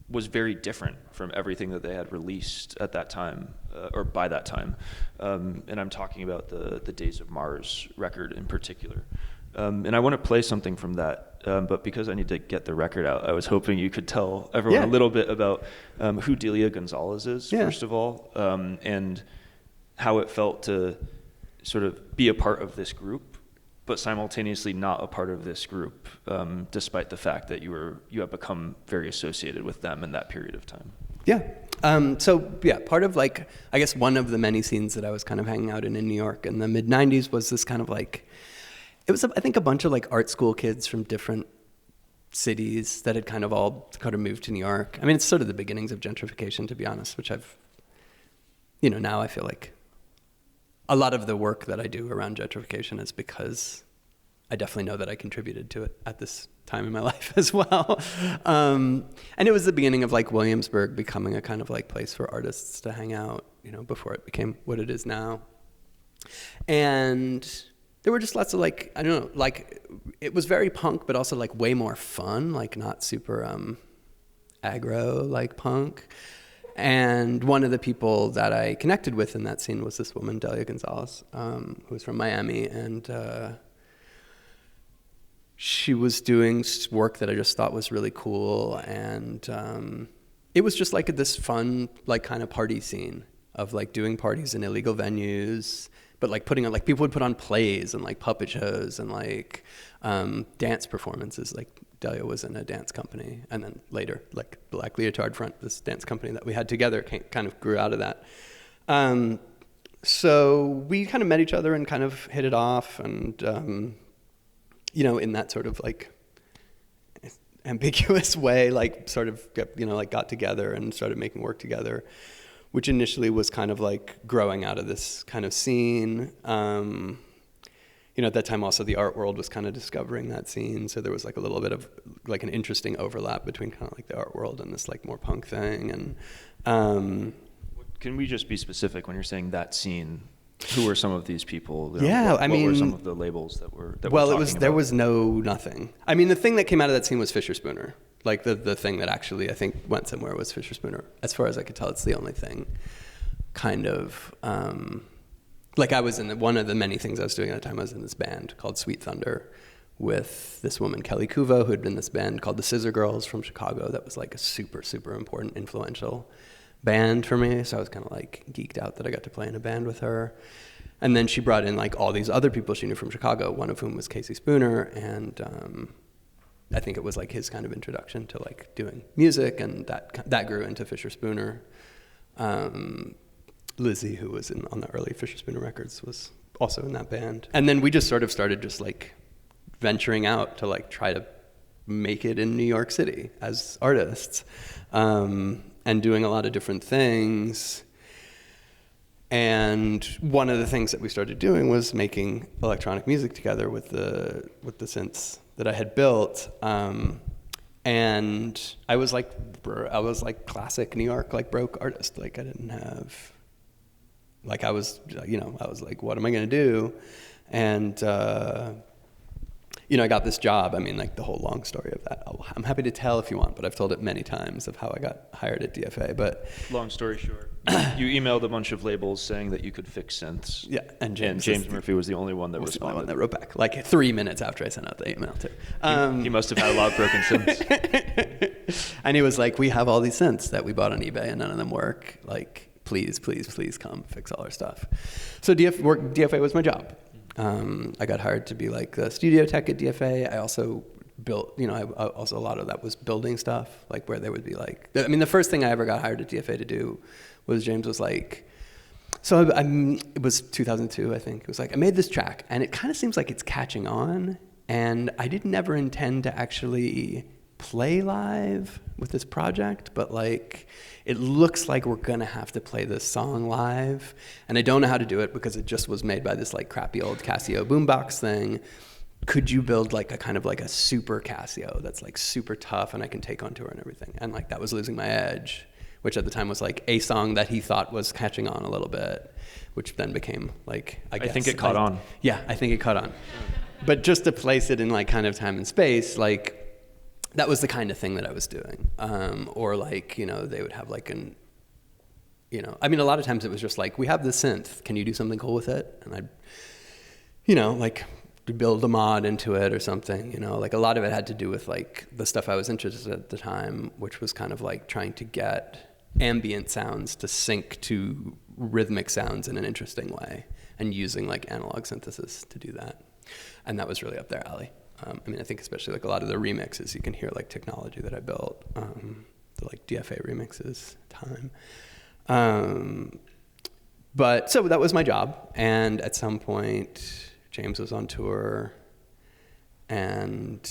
was very different from everything that they had released at that time, or by that time. And I'm talking about the Days of Mars record in particular. And I want to play something from that, but because I need to get the record out, I was hoping you could tell everyone a little bit about who Delia Gonzalez is, first of all, and how it felt to sort of be a part of this group, but simultaneously not a part of this group, despite the fact that you have become very associated with them in that period of time. Part of like, I guess one of the many scenes that I was kind of hanging out in New York in the mid-90s was this kind of like, it was, I think, a bunch of like art school kids from different cities that had kind of moved to New York. I mean, it's sort of the beginnings of gentrification, to be honest, which I've, now I feel like a lot of the work that I do around gentrification is because I definitely know that I contributed to it at this time in my life as well. And it was the beginning of like Williamsburg becoming a kind of like place for artists to hang out, before it became what it is now. And there were just lots of like, I don't know, like it was very punk, but also like way more fun, like not super aggro like punk. And one of the people that I connected with in that scene was this woman, Delia Gonzalez, who was from Miami, and she was doing work that I just thought was really cool, and it was just like this fun, like kind of party scene of like doing parties in illegal venues, but like putting on, like people would put on plays and like puppet shows and like dance performances. Like Delia was in a dance company, and then later, like Black Leotard Front, this dance company that we had together, kind of grew out of that. So we kind of met each other and kind of hit it off, and in that sort of like ambiguous way, like sort of like got together and started making work together, which initially was kind of like growing out of this kind of scene. at that time also the art world was kind of discovering that scene. So there was like a little bit of like an interesting overlap between kind of like the art world and this like more punk thing. And can we just be specific when you're saying that scene? Who were some of these people? Yeah, what were some of the labels that were there was nothing. I mean, the thing that came out of that scene was Fisher Spooner. Like the thing that actually I think went somewhere was Fisher Spooner. As far as I could tell, it's the only thing kind of like I was in one of the many things I was doing at the time. I was in this band called Sweet Thunder with this woman, Kelly Kuvo, who had been in this band called the Scissor Girls from Chicago. That was like a super, super important, influential band for me. So I was kind of like geeked out that I got to play in a band with her. And then she brought in like all these other people she knew from Chicago, one of whom was Casey Spooner. And I think it was like his kind of introduction to like doing music, and that grew into Fisher Spooner. Lizzie, who was on the early Fisher Spooner records, was also in that band. And then we just sort of started just like venturing out to like try to make it in New York City as artists, and doing a lot of different things. And one of the things that we started doing was making electronic music together with the synths that I had built. And I was like classic New York, like broke artist. Like I didn't have, like I was like, what am I going to do? And, I got this job. I mean, like the whole long story of that. I'm happy to tell if you want, but I've told it many times of how I got hired at DFA. But long story short, you emailed a bunch of labels saying that you could fix synths. Yeah, and James Murphy was the only one that responded. The only one that wrote back, like 3 minutes after I sent out the email too. He must have had a lot of broken synths. And he was like, "We have all these synths that we bought on eBay, and none of them work. Like, please come fix all our stuff." So DFA was my job. I got hired to be like the studio tech at DFA. I also built, also a lot of that was building stuff, like where there would be like, I mean, the first thing I ever got hired at DFA to do was James was like, so it was 2002, I think. It was like, I made this track and it kind of seems like it's catching on, and I didn't ever intend to actually play live with this project, but like it looks like we're gonna have to play this song live, and I don't know how to do it because it just was made by this like crappy old Casio boombox thing. Could you build like a kind of like a super Casio that's like super tough and I can take on tour and everything? And like that was Losing My Edge, which at the time was like a song that he thought was catching on a little bit, which then became like, I think it caught on. Yeah, I think it caught on. But just to place it in like kind of time and space, like that was the kind of thing that I was doing. Or like, they would have like I mean, a lot of times it was just like, we have the synth, can you do something cool with it? And I'd, like build a mod into it or something, like a lot of it had to do with like the stuff I was interested in at the time, which was kind of like trying to get ambient sounds to sync to rhythmic sounds in an interesting way and using like analog synthesis to do that. And that was really up their alley. I mean, I think especially like a lot of the remixes, you can hear like technology that I built, the like DFA remixes time. But so that was my job. And at some point, James was on tour, and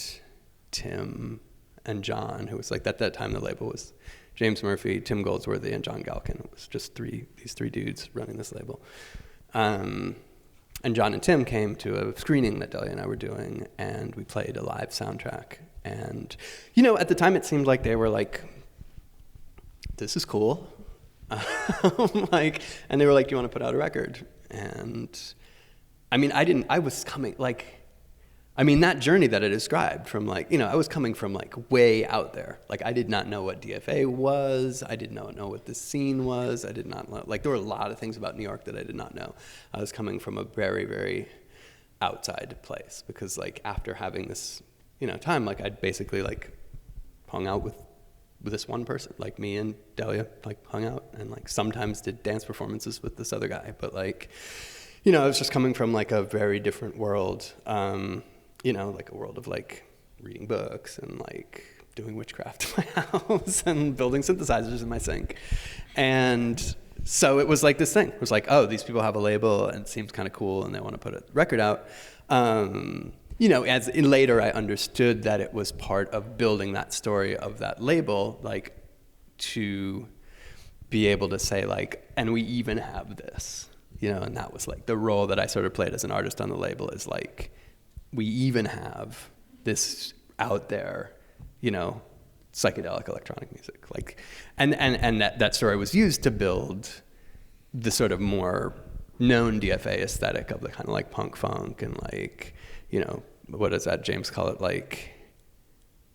Tim and John, who was like, at that time the label was James Murphy, Tim Goldsworthy, and John Galkin. It was just these three dudes running this label. And John and Tim came to a screening that Delia and I were doing, and we played a live soundtrack. And, at the time it seemed like they were like, this is cool. And they were like, do you want to put out a record? And I mean, that journey that I described from like, I was coming from like way out there. Like I did not know what DFA was. I did not know what the scene was. I did not know, like there were a lot of things about New York that I did not know. I was coming from a very, very outside place because like after having this, time, like I'd basically like hung out with this one person, like me and Delia, like hung out and like sometimes did dance performances with this other guy. But like, I was just coming from like a very different world. Like a world of like reading books and like doing witchcraft in my house and building synthesizers in my sink. And so it was like this thing. It was like, oh, these people have a label and it seems kind of cool and they want to put a record out. As in later I understood that it was part of building that story of that label, like to be able to say like, and we even have this. you know, and that was like the role that I sort of played as an artist on the label, is like, we even have this out there, you know, psychedelic electronic music, like, and that story was used to build the sort of more known DFA aesthetic of the kind of like punk funk and like, you know, what does that James call it, like,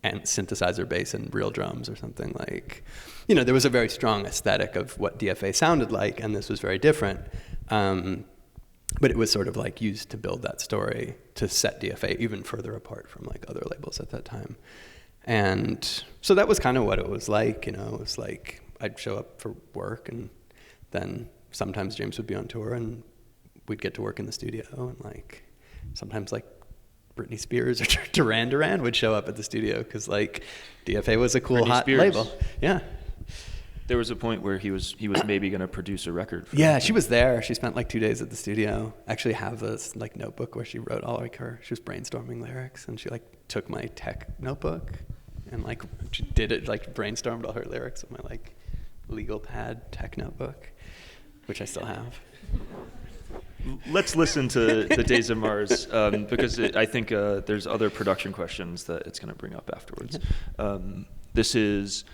and synthesizer bass and real drums or something, like, you know, there was a very strong aesthetic of what DFA sounded like, and this was very different. But it was sort of like used to build that story, to set DFA even further apart from like other labels at that time. And so that was kind of what it was like, you know. It was like I'd show up for work, and then sometimes James would be on tour, and we'd get to work in the studio, and like sometimes like Britney Spears or Duran Duran would show up at the studio, because like DFA was a cool Britney hot Spears. label. Yeah. There was a point where he was maybe going to produce a record. Yeah, she was there. She spent like 2 days at the studio. I actually have this like notebook where she wrote all like she was brainstorming lyrics, and she like took my tech notebook and like she did it, like brainstormed all her lyrics with my like legal pad tech notebook, which I still have. Let's listen to the Days of Mars, because I think there's other production questions that it's going to bring up afterwards. This is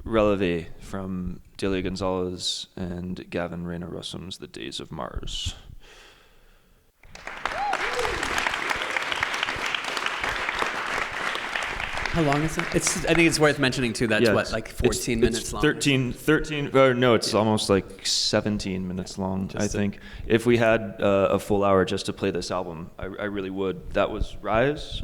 Releve from Delia Gonzalez and Gavin Rayna Russom's The Days of Mars. How long is it? I think it's worth mentioning too. That's what, like 14 minutes long. 13. No, it's almost like 17 minutes long. I think if we had a full hour just to play this album, I really would. That was Rise.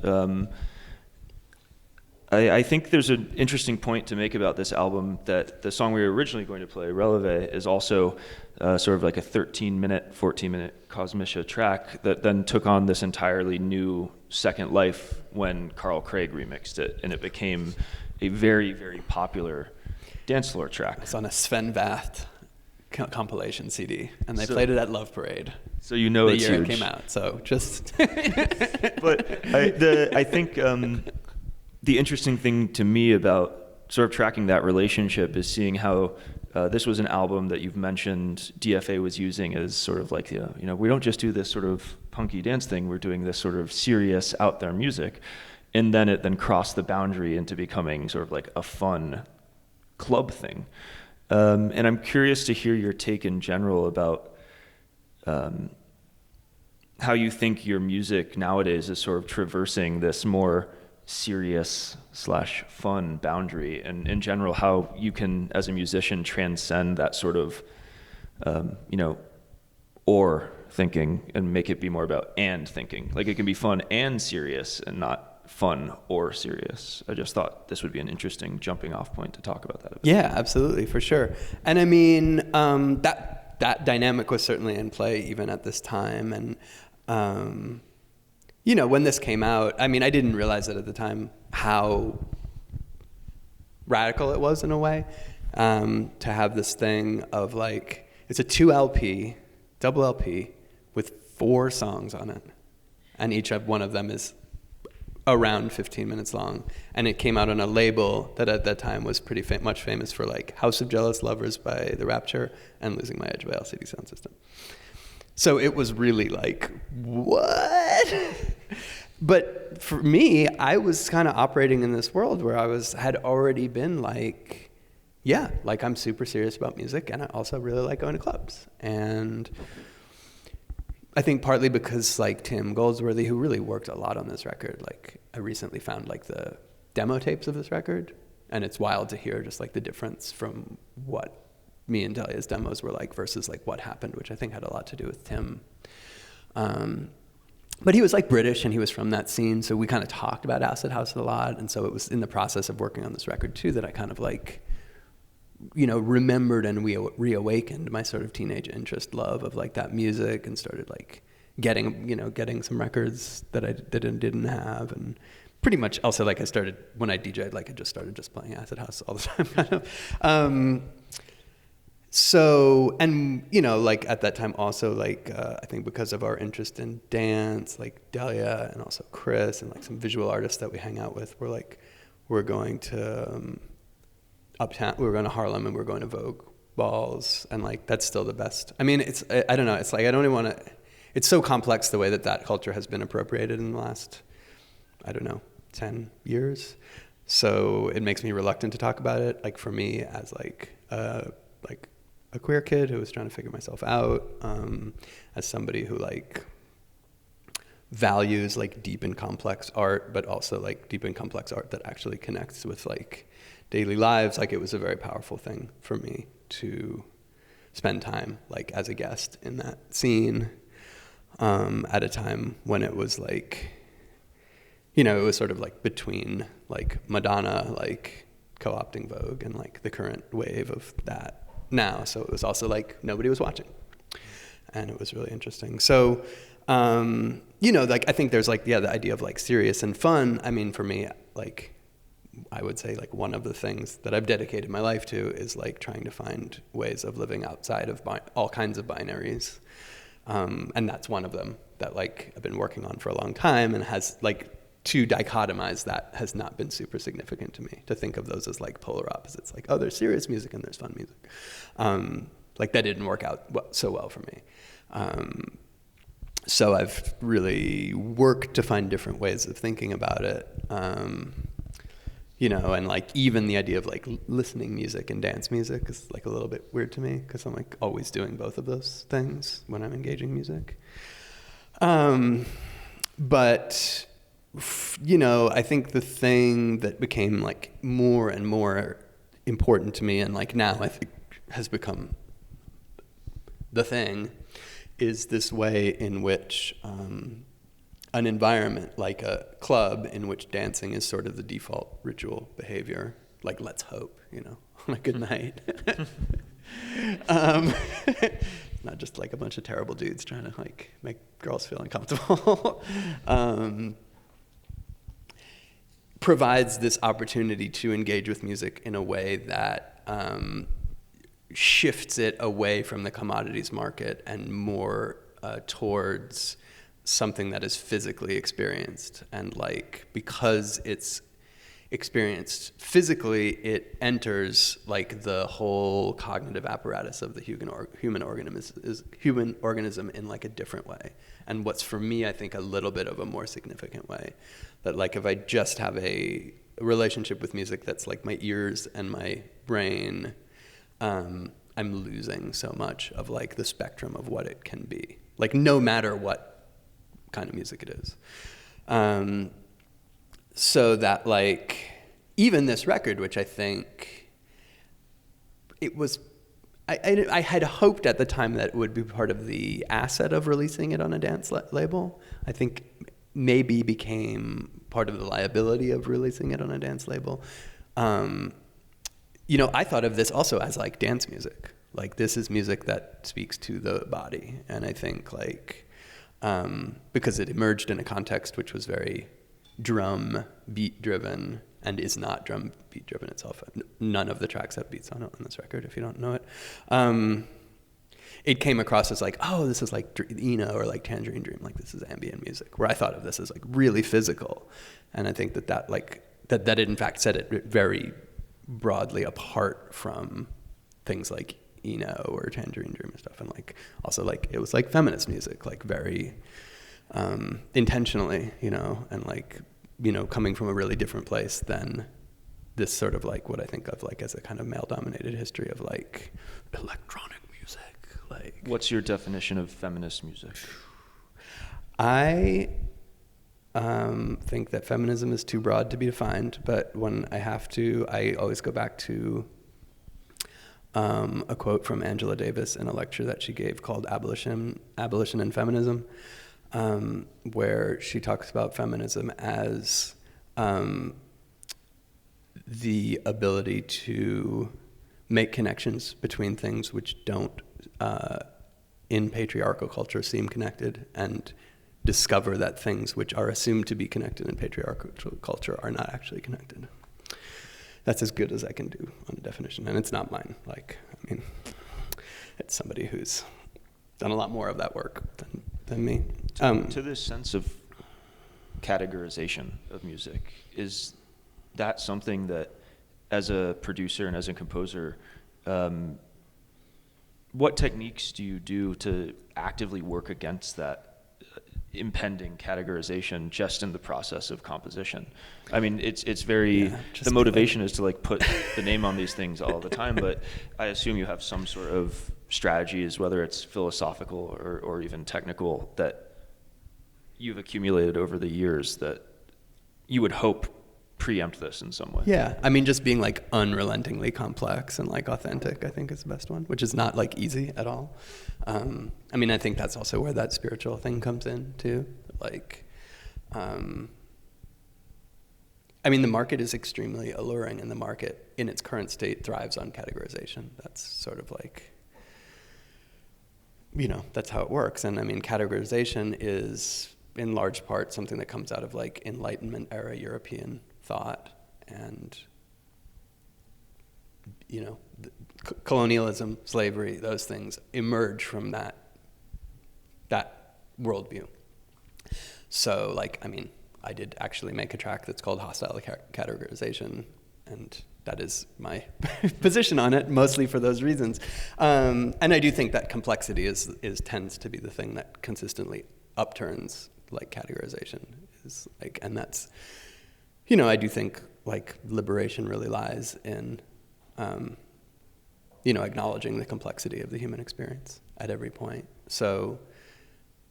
I think there's an interesting point to make about this album, that the song we were originally going to play, Releve, is also sort of like a 13-minute, 14-minute Cosmicia track that then took on this entirely new second life when Carl Craig remixed it, and it became a very, very popular dance floor track. It's on a Sven Vath compilation CD, and they played it at Love Parade. So you know it's the year huge. it came out, so just... But I think... the interesting thing to me about sort of tracking that relationship is seeing how this was an album that you've mentioned DFA was using as sort of like, you know, we don't just do this sort of punky dance thing, we're doing this sort of serious out there music. And then it then crossed the boundary into becoming sort of like a fun club thing. And I'm curious to hear your take in general about how you think your music nowadays is sort of traversing this more serious/fun boundary, and in general how you can as a musician transcend that sort of you know, or thinking and make it be more about and thinking. Like it can be fun and serious and not fun or serious. I just thought this would be an interesting jumping off point to talk about that a bit. Yeah, absolutely, for sure. And I mean, that dynamic was certainly in play even at this time. And you know, when this came out, I mean, I didn't realize it at the time how radical it was in a way, to have this thing of like, it's a 2 LP, double LP, with 4 songs on it. And each one of them is around 15 minutes long. And it came out on a label that at that time was pretty much famous for like House of Jealous Lovers by The Rapture and Losing My Edge by LCD Soundsystem. So it was really like, what? But for me, I was kind of operating in this world where I had already been like, yeah, like I'm super serious about music, and I also really like going to clubs. And I think partly because like Tim Goldsworthy, who really worked a lot on this record, like I recently found like the demo tapes of this record, and it's wild to hear just like the difference from what me and Delia's demos were like versus like what happened, which I think had a lot to do with Tim. But he was like British, and he was from that scene, so we kind of talked about acid house a lot. And so it was in the process of working on this record too that I kind of like, you know, remembered and reawakened my sort of teenage interest, love of like that music, and started like getting some records that I didn't have. And pretty much also like I started, when I DJ'd, like I just started just playing acid house all the time kind of. So, and, you know, like at that time also, like, I think because of our interest in dance, like Delia and also Chris and like some visual artists that we hang out with, we're going to Uptown, we were going to Harlem, and we were going to Vogue balls, and like that's still the best. I mean, I don't know. It's like I don't even want to. It's so complex the way that culture has been appropriated in the last, I don't know, 10 years. So it makes me reluctant to talk about it. Like for me, as like a queer kid who was trying to figure myself out, as somebody who like values like deep and complex art, but also like deep and complex art that actually connects with like daily lives. Like it was a very powerful thing for me to spend time like as a guest in that scene, at a time when it was like, you know, it was sort of like between like Madonna like co-opting Vogue and like the current wave of that now. So it was also like nobody was watching, and it was really interesting. So you know, like I think there's like, yeah, the idea of like serious and fun. I mean, for me, like I would say like one of the things that I've dedicated my life to is like trying to find ways of living outside of all kinds of binaries. And that's one of them that like I've been working on for a long time, and has like, to dichotomize that has not been super significant to me, to think of those as like polar opposites, like, oh, there's serious music and there's fun music. Like that didn't work out so well for me. So I've really worked to find different ways of thinking about it. You know, and like even the idea of like listening music and dance music is like a little bit weird to me, because I'm like always doing both of those things when I'm engaging music. But you know, I think the thing that became like more and more important to me, and like now I think has become the thing, is this way in which an environment like a club in which dancing is sort of the default ritual behavior, like let's hope, you know, on a good night. Not just like a bunch of terrible dudes trying to like make girls feel uncomfortable. Provides this opportunity to engage with music in a way that shifts it away from the commodities market and more towards something that is physically experienced. And like, because it's experienced physically, it enters like the whole cognitive apparatus of the human organism in like a different way. And what's for me, I think, a little bit of a more significant way. That like if I just have a relationship with music that's like my ears and my brain, I'm losing so much of like the spectrum of what it can be. Like no matter what kind of music it is. So that like, even this record, which I think it was, I had hoped at the time that it would be part of the asset of releasing it on a dance label. I think maybe became part of the liability of releasing it on a dance label. You know, I thought of this also as like dance music. Like this is music that speaks to the body. And I think like, because it emerged in a context which was very drum beat driven, and is not drum beat driven itself. None of the tracks have beats on it on this record, if you don't know it. It came across as like, oh, this is like Eno or like Tangerine Dream, like this is ambient music, where I thought of this as like really physical. And I think that it in fact set it very broadly apart from things like Eno or Tangerine Dream and stuff. And like, also like, it was like feminist music, like very intentionally, you know, and like, you know, coming from a really different place than this sort of like what I think of like as a kind of male-dominated history of like electronic music. Like, what's your definition of feminist music? I think that feminism is too broad to be defined, but when I have to, I always go back to a quote from Angela Davis in a lecture that she gave called Abolition and Feminism, where she talks about feminism as the ability to make connections between things which don't, in patriarchal culture, seem connected, and discover that things which are assumed to be connected in patriarchal culture are not actually connected. That's as good as I can do on a definition, and it's not mine. Like, I mean, it's somebody who's done a lot more of that work than me. To this sense of categorization of music, is that something that, as a producer and as a composer, what techniques do you do to actively work against that impending categorization just in the process of composition? I mean, it's very, the motivation is to like put the name on these things all the time, but I assume you have some sort of strategies, whether it's philosophical or even technical, that you've accumulated over the years that you would hope preempt this in some way. Yeah, I mean, just being like unrelentingly complex and like authentic, I think is the best one, which is not like easy at all. I mean, I think that's also where that spiritual thing comes in too. Like, I mean, the market is extremely alluring, and the market in its current state thrives on categorization. That's sort of like, you know, that's how it works. And I mean, categorization is in large part something that comes out of like Enlightenment era European thought, and, you know, colonialism, slavery, those things emerge from that worldview. So, like, I mean, I did actually make a track that's called Hostile Categorization, and that is my position on it, mostly for those reasons. And I do think that complexity tends to be the thing that consistently upturns like categorization. Is like, and that's, you know, I do think like liberation really lies in, you know, acknowledging the complexity of the human experience at every point. So,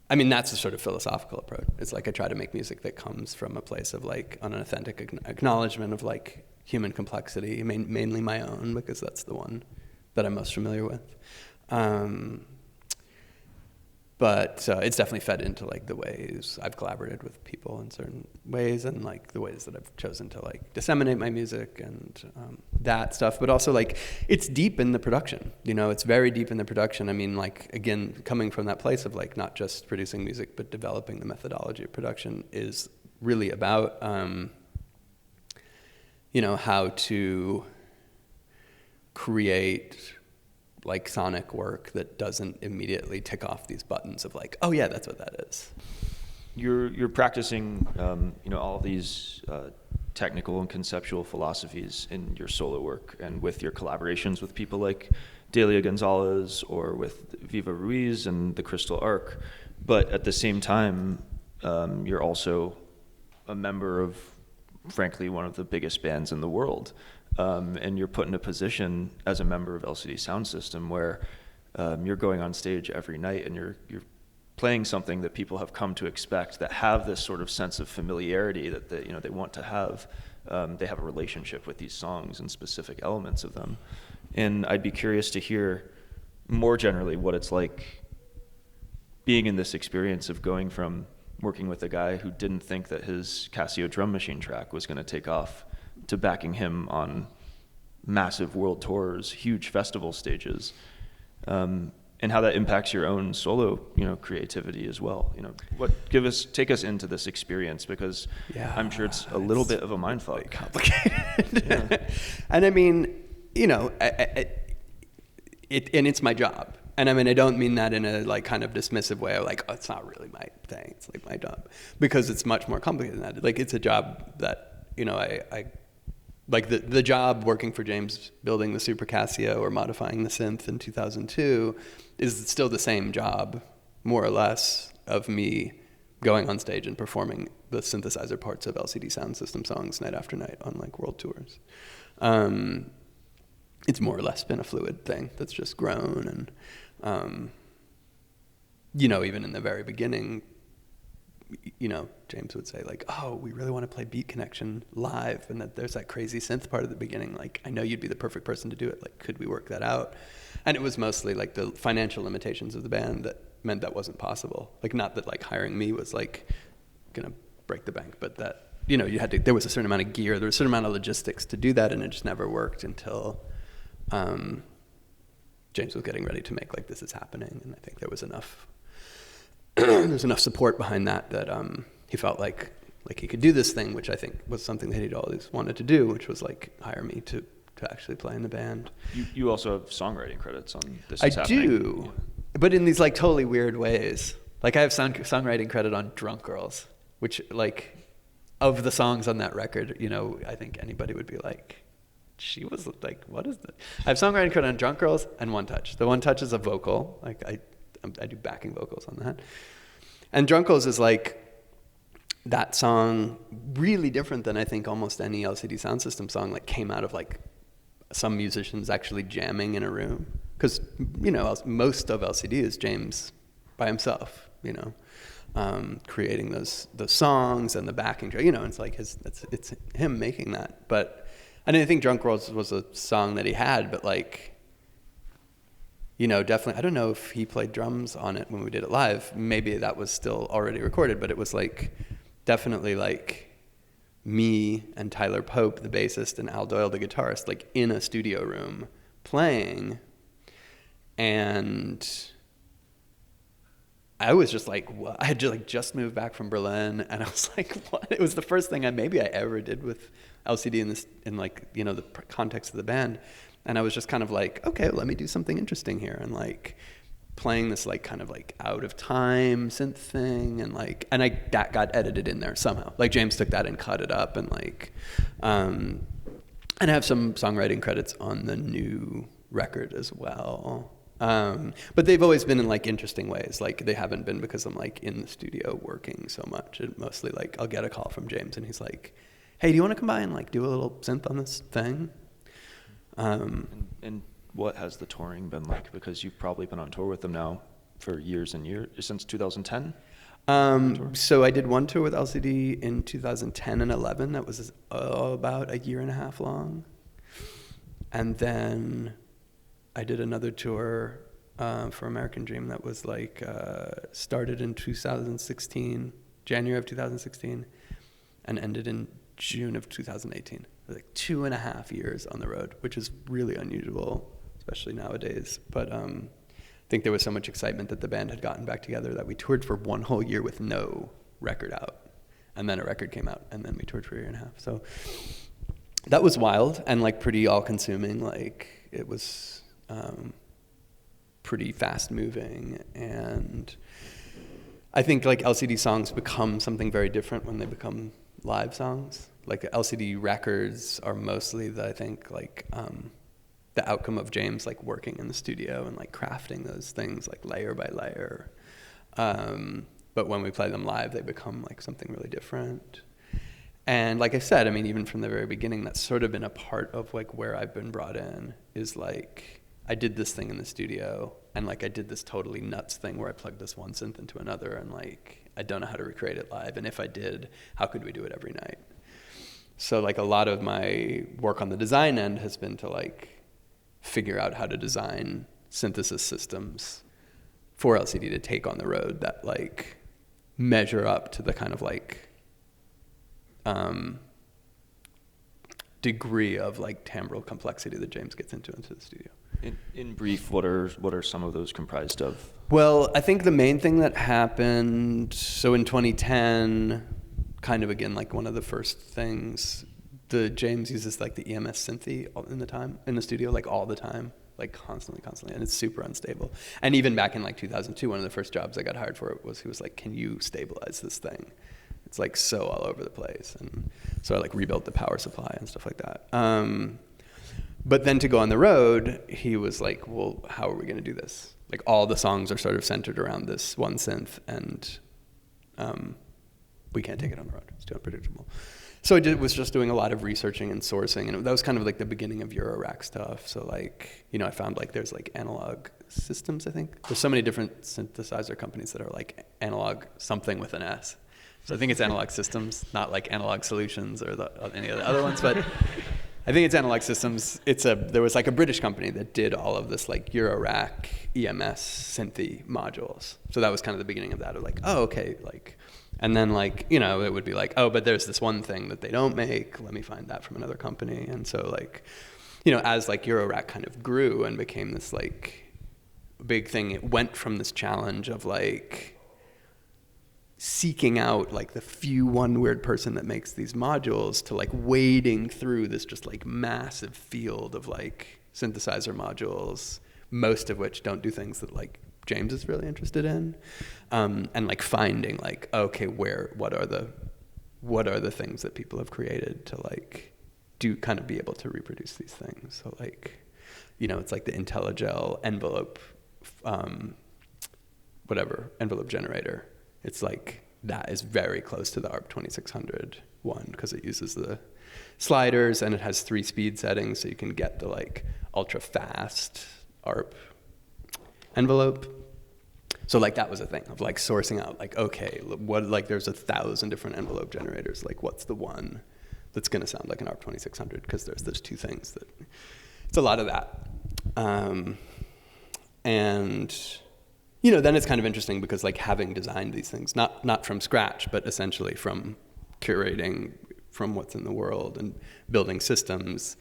I mean, that's a sort of philosophical approach. It's like I try to make music that comes from a place of like an authentic acknowledgement of like human complexity, mainly my own, because that's the one that I'm most familiar with. But it's definitely fed into like the ways I've collaborated with people in certain ways, and like the ways that I've chosen to like disseminate my music and that stuff. But also like it's deep in the production, you know, it's very deep in the production. I mean, like, again, coming from that place of like not just producing music, but developing the methodology of production is really about, you know, how to create like sonic work that doesn't immediately tick off these buttons of like, oh yeah, that's what that is. You're practicing, you know, all of these technical and conceptual philosophies in your solo work and with your collaborations with people like Delia Gonzalez or with Viva Ruiz and the Crystal Arc. But at the same time, you're also a member of, frankly, one of the biggest bands in the world. And you're put in a position as a member of LCD Soundsystem where you're going on stage every night and you're playing something that people have come to expect, that have this sort of sense of familiarity that they, you know, they want to have. They have a relationship with these songs and specific elements of them. And I'd be curious to hear more generally what it's like being in this experience of going from working with a guy who didn't think that his Casio drum machine track was going to take off to backing him on massive world tours, huge festival stages, and how that impacts your own solo, you know, creativity as well. You know, take us into this experience, because I'm sure it's a little bit of a mindfuck. Really complicated. Yeah. And I mean, you know, it's my job. And I mean, I don't mean that in a like kind of dismissive way of like, oh, it's not really my thing. It's like my job, because it's much more complicated than that. Like, it's a job that, you know, I like the job working for James building the Super Casio or modifying the synth in 2002 is still the same job, more or less, of me going on stage and performing the synthesizer parts of LCD Soundsystem songs night after night on like world tours. It's more or less been a fluid thing that's just grown. And, you know, even in the very beginning, you know, James would say like, oh, we really want to play Beat Connection live, and that there's that crazy synth part at the beginning. Like, I know you'd be the perfect person to do it. Like, could we work that out? And it was mostly like the financial limitations of the band that meant that wasn't possible. Like, not that like hiring me was like gonna break the bank, but that, you know, there was a certain amount of gear, there was a certain amount of logistics to do that, and it just never worked until James was getting ready to make like This Is Happening, and I think there was enough there's enough support behind that he felt like he could do this thing, which I think was something that he'd always wanted to do, which was like hire me to actually play in the band. You also have songwriting credits on This Is Happening. I do, but in these like totally weird ways. Like, I have songwriting credit on Drunk Girls, which, like, of the songs on that record, you know, I think anybody would be like, she was like, what is that? I have songwriting credit on Drunk Girls and One Touch. The One Touch is a vocal. Like I do backing vocals on that. And Drunk Girls is like that song, really different than I think almost any LCD Soundsystem song, like came out of like some musicians actually jamming in a room. Because, you know, most of LCD is James by himself, you know, creating those songs and the backing track. You know, it's like it's him making that. But I didn't think Drunk Girls was a song that he had, but like, you know, definitely, I don't know if he played drums on it when we did it live. Maybe that was still already recorded, but it was like definitely like me and Tyler Pope, the bassist, and Al Doyle, the guitarist, like in a studio room playing. And I was just like, what? I had just moved back from Berlin, and I was like, what? It was the first thing maybe I ever did with LCD in like, you know, the context of the band. And I was just kind of like, okay, let me do something interesting here. And like playing this like kind of like out of time synth thing. And like, that got edited in there somehow. Like James took that and cut it up and like, and I have some songwriting credits on the new record as well. But they've always been in like interesting ways. Like they haven't been because I'm like in the studio working so much. It mostly like I'll get a call from James and he's like, hey, do you want to come by and like do a little synth on this thing? And what has the touring been like? Because you've probably been on tour with them now for years and years, since 2010? So I did one tour with LCD in 2010 and 11. That was about a year and a half long. And then I did another tour for American Dream that was like started in 2016, January of 2016, and ended in June of 2018. Like 2.5 years on the road, which is really unusual, especially nowadays. But I think there was so much excitement that the band had gotten back together that we toured for 1 whole year with no record out. And then a record came out, and then we toured for a year and a half. So that was wild and like pretty all-consuming. Like it was pretty fast-moving. And I think like LCD songs become something very different when they become live songs. Like LCD records are mostly I think like the outcome of James like working in the studio and like crafting those things like layer by layer. But when we play them live, they become like something really different. And like I said, I mean, even from the very beginning, that's sort of been a part of like where I've been brought in is like, I did this thing in the studio and like I did this totally nuts thing where I plugged this one synth into another and like, I don't know how to recreate it live. And if I did, how could we do it every night? So like a lot of my work on the design end has been to like figure out how to design synthesis systems for LCD to take on the road that like measure up to the kind of like degree of like timbral complexity that James gets into the studio. In brief, what are some of those comprised of? Well, I think the main thing that happened, so in 2010, kind of again like one of the first things, the James uses like the EMS synthy in the studio like all the time, like constantly, and it's super unstable. And even back in like 2002, one of the first jobs I got hired for was he was like, "Can you stabilize this thing? It's like so all over the place." And so I like rebuilt the power supply and stuff like that. But then to go on the road, he was like, "Well, how are we going to do this? Like all the songs are sort of centered around this one synth, and we can't take it on the road. It's too unpredictable." So I was just doing a lot of researching and sourcing, and that was kind of like the beginning of Eurorack stuff. So like, you know, I found like there's like Analog Systems, I think. There's so many different synthesizer companies that are like Analog something with an S. So I think it's Analog Systems, not like Analog Solutions or any of the other ones, but I think it's Analog Systems. There was like a British company that did all of this like Eurorack EMS synthy modules. So that was kind of the beginning of that. Of like, oh, okay, like. And then like, you know, it would be like, oh, but there's this one thing that they don't make. Let me find that from another company. And so like, you know, as like Eurorack kind of grew and became this like big thing, it went from this challenge of like seeking out like the one weird person that makes these modules to like wading through this just like massive field of like synthesizer modules, most of which don't do things that like James is really interested in, and like finding like, okay, what are the things that people have created to like do kind of be able to reproduce these things. So like, you know, it's like the IntelliGel envelope, envelope generator. It's like, that is very close to the ARP 2600 one because it uses the sliders and it has 3 speed settings, so you can get the like ultra fast ARP envelope. So like that was a thing of like sourcing out like, okay, what, like there's 1,000 different envelope generators, like what's the one that's gonna sound like an ARP 2600? Because there's those 2 things that, it's a lot of that. And you know, then it's kind of interesting because like having designed these things, not from scratch, but essentially from curating from what's in the world and building systems,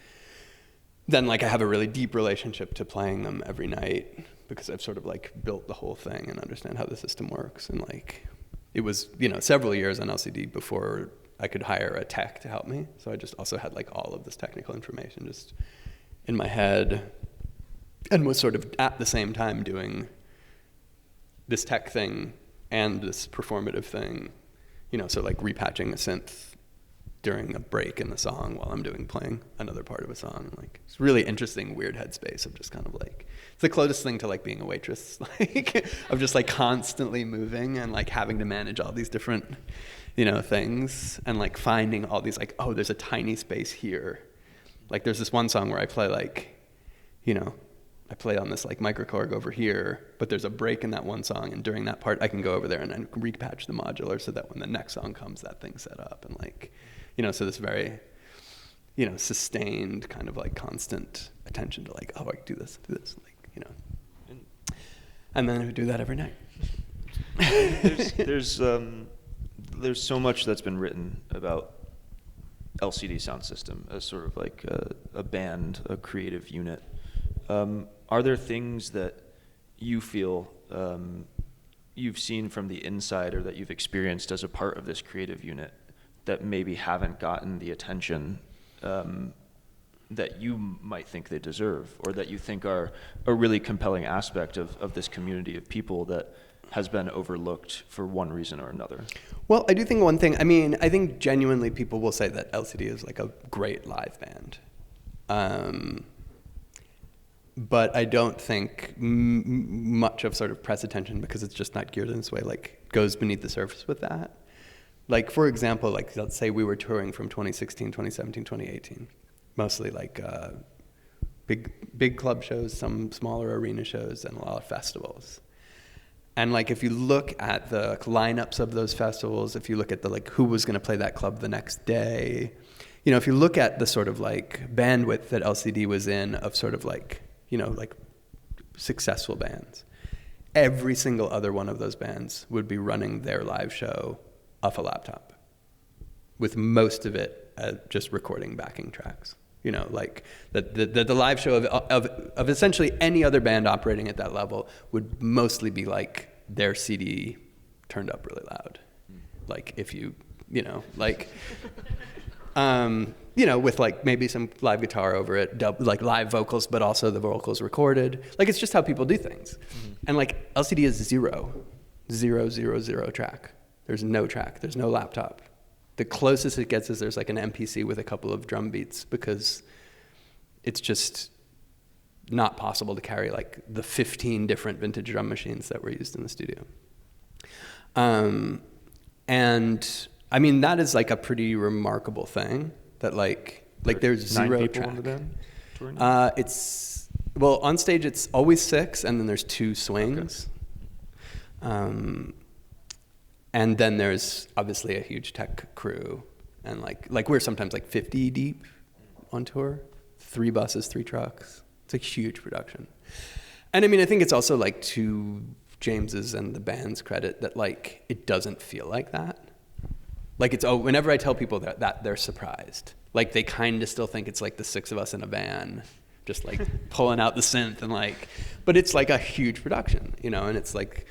then like I have a really deep relationship to playing them every night because I've sort of like built the whole thing and understand how the system works. And like, it was, you know, several years on LCD before I could hire a tech to help me. So I just also had like all of this technical information just in my head and was sort of at the same time doing this tech thing and this performative thing, you know, so like repatching a synth during a break in the song while I'm playing another part of a song. Like, it's really interesting, weird headspace of just kind of like, it's the closest thing to like being a waitress, like of just like constantly moving and like having to manage all these different, you know, things and like finding all these like, oh, there's a tiny space here. Like there's this one song where I play like, you know, I play on this like microKORG over here, but there's a break in that one song, and during that part I can go over there and then repatch the modular so that when the next song comes, that thing's set up. And like, you know, so this very, you know, sustained kind of like constant attention to like, oh, I can do this, like, you know. And then I would do that every night. There's so much that's been written about LCD Soundsystem as sort of like a band, a creative unit. Are there things that you feel you've seen from the inside or that you've experienced as a part of this creative unit that maybe haven't gotten the attention that you might think they deserve, or that you think are a really compelling aspect of this community of people that has been overlooked for one reason or another? Well, I do think one thing, I mean, I think genuinely people will say that LCD is like a great live band. But I don't think much of sort of press attention, because it's just not geared in this way, like goes beneath the surface with that. Like, for example, like let's say we were touring from 2016, 2017, 2018, mostly like big club shows, some smaller arena shows, and a lot of festivals. And like, if you look at the lineups of those festivals, if you look at the like who was going to play that club the next day, you know, if you look at the sort of like bandwidth that LCD was in of sort of like, you know, like successful bands, every single other one of those bands would be running their live show off a laptop, with most of it just recording backing tracks. You know, like the live show of essentially any other band operating at that level would mostly be like their CD turned up really loud. Like if you know, like, you know, with like maybe some live guitar over it, like live vocals, but also the vocals recorded. Like, it's just how people do things. Mm-hmm. And like LCD is 0 track. There's no track, there's no laptop. The closest it gets is there's like an MPC with a couple of drum beats, because it's just not possible to carry like the 15 different vintage drum machines that were used in the studio. And I mean, that is like a pretty remarkable thing, that like there's 0 track. In the band? It's, well, on stage it's always 6, and then there's 2 swings. Okay. And then there's obviously a huge tech crew, and like we're sometimes like 50 deep on tour, 3 buses, 3 trucks. It's a huge production. And I mean, I think it's also like to James's and the band's credit that like it doesn't feel like that. Like it's, oh, whenever I tell people that they're surprised. Like they kind of still think it's like the 6 of us in a van, just like pulling out the synth and like, but it's like a huge production, you know, and it's like,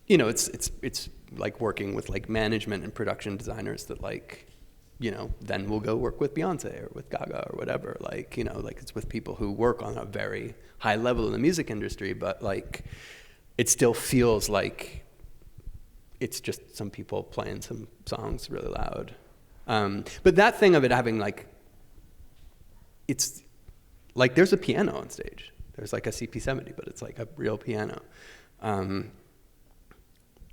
you know, it's like working with like management and production designers that like, you know, then we'll go work with Beyonce or with Gaga or whatever. Like, you know, like it's with people who work on a very high level in the music industry, but like it still feels like it's just some people playing some songs really loud. But that thing of it having like it's like there's a piano on stage. There's like a CP70, but it's like a real piano.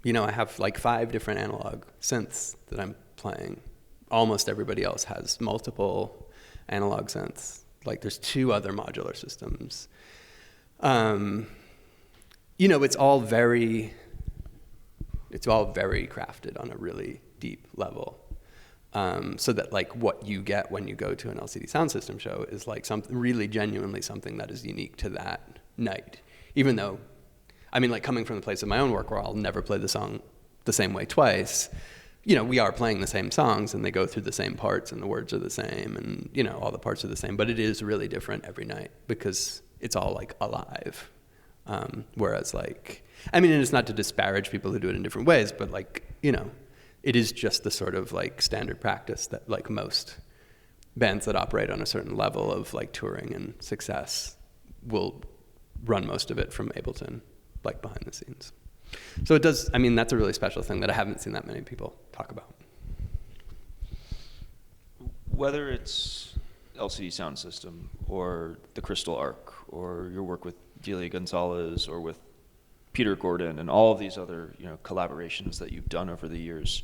You know, I have like 5 different analog synths that I'm playing. Almost everybody else has multiple analog synths. Like there's 2 other modular systems. You know, it's all very crafted on a really deep level. So that like what you get when you go to an LCD Soundsystem show is like something really genuinely something that is unique to that night. Even though, I mean, like coming from the place of my own work where I'll never play the song the same way twice, you know, we are playing the same songs and they go through the same parts and the words are the same and, you know, all the parts are the same, but it is really different every night because it's all like alive. Whereas like, I mean, and it's not to disparage people who do it in different ways, but like, you know, it is just the sort of like standard practice that like most bands that operate on a certain level of like touring and success will run most of it from Ableton, like behind the scenes. So it does, I mean, that's a really special thing that I haven't seen that many people talk about. Whether it's LCD Soundsystem or the Crystal Arc or your work with Delia Gonzalez or with Peter Gordon and all of these other, you know, collaborations that you've done over the years,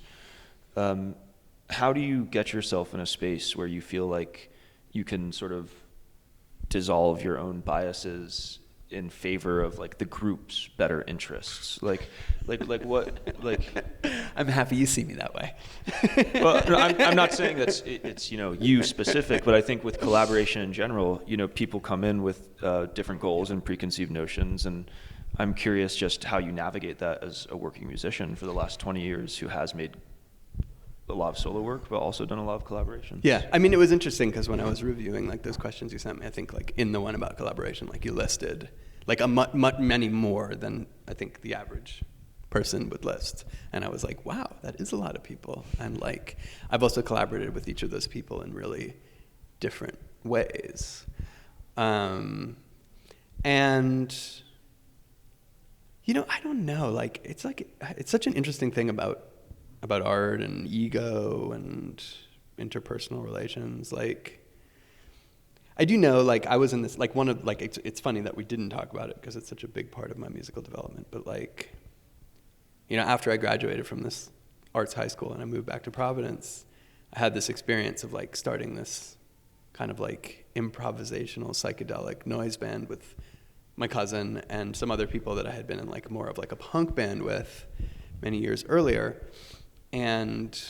how do you get yourself in a space where you feel like you can sort of dissolve your own biases in favor of like the group's better interests? Like what? I'm happy you see me that way. Well, no, I'm not saying it's you know you specific, but I think with collaboration in general, you know, people come in with different goals and preconceived notions, and I'm curious just how you navigate that as a working musician for the last 20 years who has made a lot of solo work, but also done a lot of collaboration. Yeah, I mean, it was interesting because when I was reviewing like those questions you sent me, I think like in the one about collaboration, like you listed like many more than I think the average person would list. And I was like, wow, that is a lot of people. And like, I've also collaborated with each of those people in really different ways. And, you know, I don't know, like, it's such an interesting thing about art and ego and interpersonal relations. Like, I do know, like, I was in this, like, it's funny that we didn't talk about it because it's such a big part of my musical development, but like, you know, after I graduated from this arts high school and I moved back to Providence, I had this experience of like starting this kind of like improvisational psychedelic noise band with my cousin and some other people that I had been in like more of like a punk band with many years earlier. And,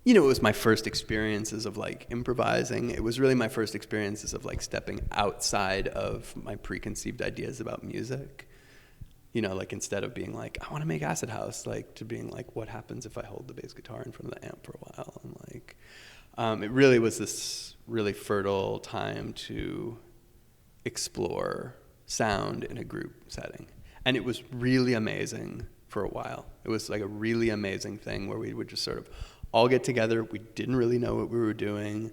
you know, it was my first experiences of like improvising. It was really my first experiences of like stepping outside of my preconceived ideas about music. You know, like instead of being like, I want to make acid house, like to being like, what happens if I hold the bass guitar in front of the amp for a while? And like, it really was this really fertile time to explore sound in a group setting. And it was really amazing for a while. It was like a really amazing thing where we would just sort of all get together. We didn't really know what we were doing.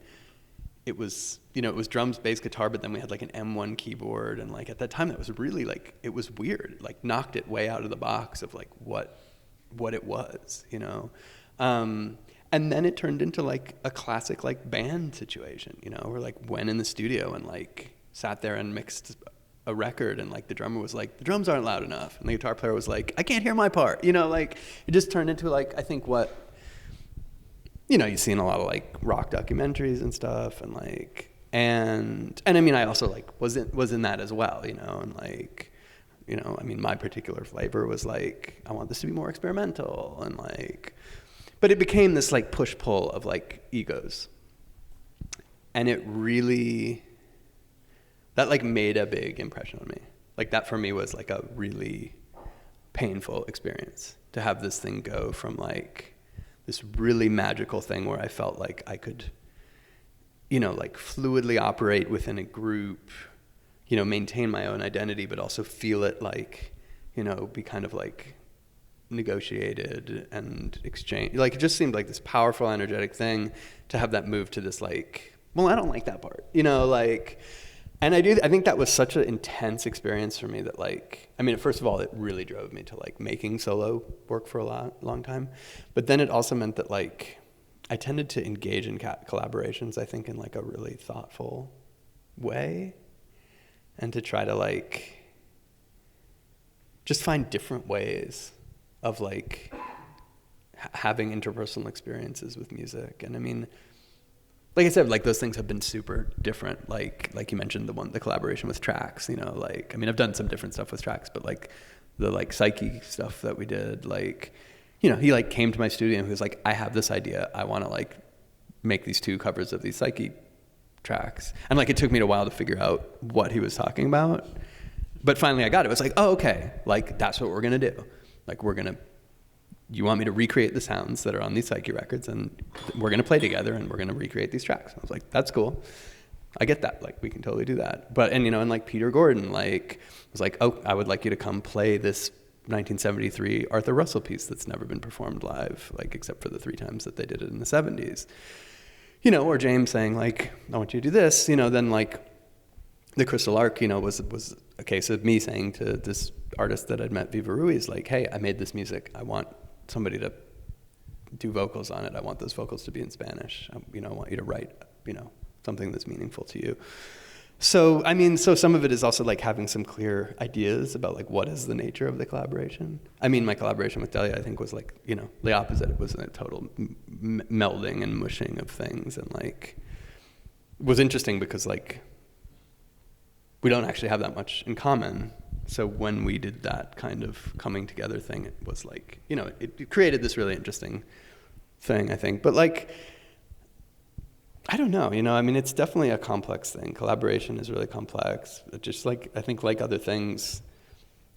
It was, you know, it was drums, bass, guitar, but then we had like an M1 keyboard. And like at that time, that was really like, it was weird. It like knocked it way out of the box of like what it was, you know? And then it turned into like a classic like band situation, you know, where like went in the studio and like sat there and mixed a record, and like the drummer was like, the drums aren't loud enough, and the guitar player was like, I can't hear my part, you know, like it just turned into like, I think what, you know, you see in a lot of like rock documentaries and stuff, and like, and I mean, I also like was in that as well, you know, and like, you know, I mean, my particular flavor was like, I want this to be more experimental, and like, but it became this like push-pull of like egos, and it really, that like made a big impression on me. Like that for me was like a really painful experience to have this thing go from like this really magical thing where I felt like I could, you know, like fluidly operate within a group, you know, maintain my own identity, but also feel it like, you know, be kind of like negotiated and exchange. Like it just seemed like this powerful, energetic thing to have that move to this like, well, I don't like that part, you know, like, and I think that was such an intense experience for me that like, I mean, first of all, it really drove me to like making solo work for a long time. But then it also meant that like, I tended to engage in collaborations, I think, in like a really thoughtful way, and to try to like just find different ways of like having interpersonal experiences with music. And I mean, like I said, like those things have been super different. Like you mentioned the collaboration with Tracks, you know, like, I mean, I've done some different stuff with Tracks, but like the like Psyche stuff that we did, like, you know, he like came to my studio and he was like, I have this idea. I want to like make these 2 covers of these Psyche tracks. And like, it took me a while to figure out what he was talking about. But finally I got it. It was like, oh, okay. Like, that's what we're going to do. Like, you want me to recreate the sounds that are on these Psyche records, and we're going to play together and we're going to recreate these tracks. I was like, that's cool. I get that. Like, we can totally do that. But, and, you know, and like Peter Gordon, like, was like, oh, I would like you to come play this 1973 Arthur Russell piece that's never been performed live, like, except for the 3 times that they did it in the 70s. You know, or James saying, like, I want you to do this, you know, then like the Crystal Arc, you know, was a case of me saying to this artist that I'd met, Viva Ruiz, like, hey, I made this music. I want somebody to do vocals on it. I want those vocals to be in Spanish. You know, I want you to write, you know, something that's meaningful to you. So, I mean, so some of it is also like having some clear ideas about like what is the nature of the collaboration. I mean, my collaboration with Delia, I think, was like, you know, the opposite. It was a total melding and mushing of things, and like, it was interesting because like, we don't actually have that much in common. So when we did that kind of coming together thing, it was like, you know, it created this really interesting thing, I think. But like, I don't know, you know, I mean, it's definitely a complex thing. Collaboration is really complex. It just like, I think like other things,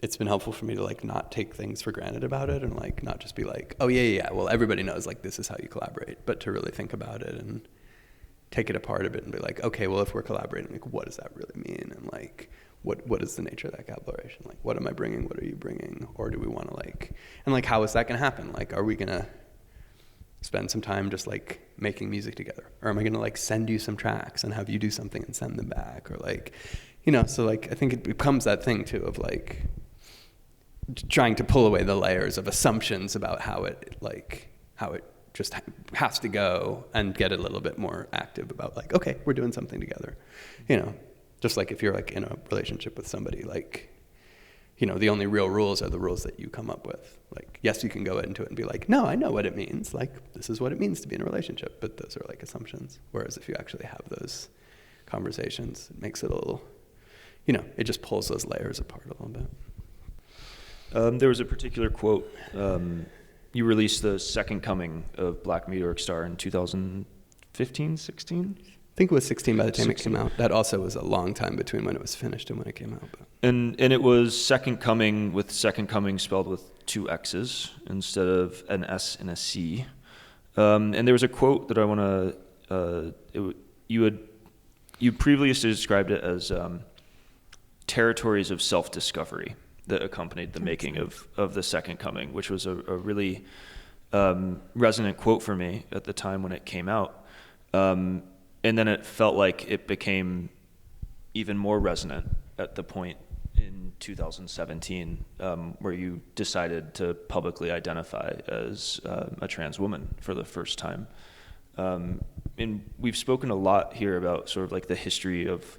it's been helpful for me to like not take things for granted about it, and like not just be like, oh yeah, well, everybody knows like this is how you collaborate, but to really think about it and take it apart a bit and be like, okay, well, if we're collaborating, like, what does that really mean? And like, what is the nature of that collaboration? Like, what am I bringing? What are you bringing? Or do we want to like, and like, how is that going to happen? Like, are we going to spend some time just like making music together? Or am I going to like send you some tracks and have you do something and send them back? Or like, you know, so like, I think it becomes that thing too of like trying to pull away the layers of assumptions about how it just has to go, and get a little bit more active about like, okay, we're doing something together. You know, just like if you're like in a relationship with somebody, like, you know, the only real rules are the rules that you come up with. Like, yes, you can go into it and be like, no, I know what it means. Like, this is what it means to be in a relationship. But those are like assumptions. Whereas if you actually have those conversations, it makes it a little, you know, it just pulls those layers apart a little bit. There was a particular quote. You released the second coming of Black Meteoric Star in 2015, 16? I think it was 16 by the time 16. It came out. That also was a long time between when it was finished and when it came out. But. And it was Second Coming, with Second Coming spelled with 2 X's instead of an S and a C. And there was a quote that I want to, you previously described it as territories of self-discovery that accompanied the making of the Second Coming, which was a really resonant quote for me at the time when it came out. And then it felt like it became even more resonant at the point in 2017 where you decided to publicly identify as a trans woman for the first time. And we've spoken a lot here about sort of like the history of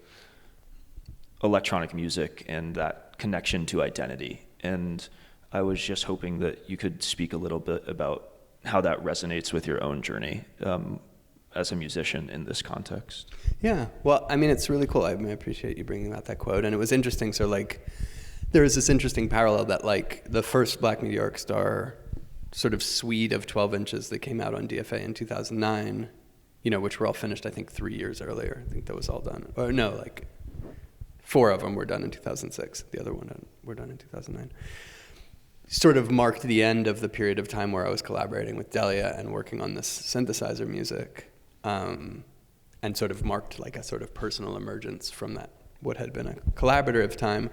electronic music and that connection to identity. And I was just hoping that you could speak a little bit about how that resonates with your own journey as a musician in this context. Yeah, well, I mean, it's really cool. I appreciate you bringing out that quote. And it was interesting. So like, there was this interesting parallel that like the first Black Meteoric Star sort of suite of 12 inches that came out on DFA in 2009, you know, which were all finished, I think 3 years earlier. I think that was all done. Or no, like 4 of them were done in 2006. The other one were done in 2009. Sort of marked the end of the period of time where I was collaborating with Delia and working on this synthesizer music, and sort of marked like a sort of personal emergence from that, what had been a collaborative time.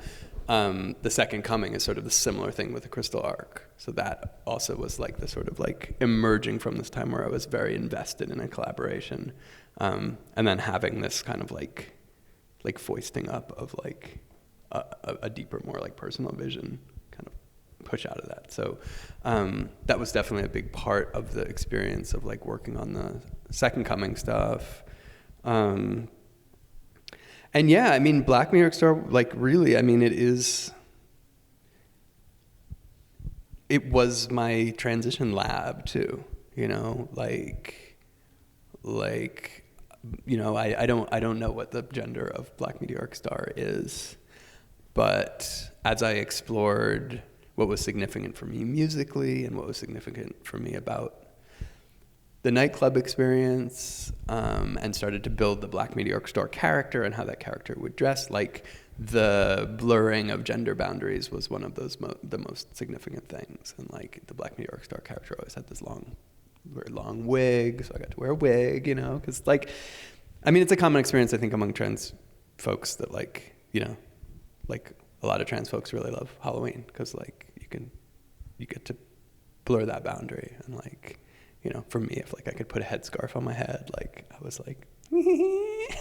The Second Coming is sort of the similar thing with the Crystal Arc. So that also was like the sort of like emerging from this time where I was very invested in a collaboration, and then having this kind of like foisting up of like a deeper, more like personal vision kind of push out of that. So that was definitely a big part of the experience of like working on the Second Coming stuff. And yeah, I mean, Black New York Star, like really, I mean, it was my transition lab too, you know, like, you know, I don't know what the gender of Black Meteoric Star is, but as I explored what was significant for me musically and what was significant for me about the nightclub experience, and started to build the Black Meteoric Star character and how that character would dress, like the blurring of gender boundaries was one of those the most significant things. And like the Black Meteoric Star character always had this very long wig, so I got to wear a wig, you know, because like, I mean, it's a common experience, I think, among trans folks that like, you know, like a lot of trans folks really love Halloween because like you get to blur that boundary. And like, you know, for me, if like I could put a headscarf on my head, like I was like,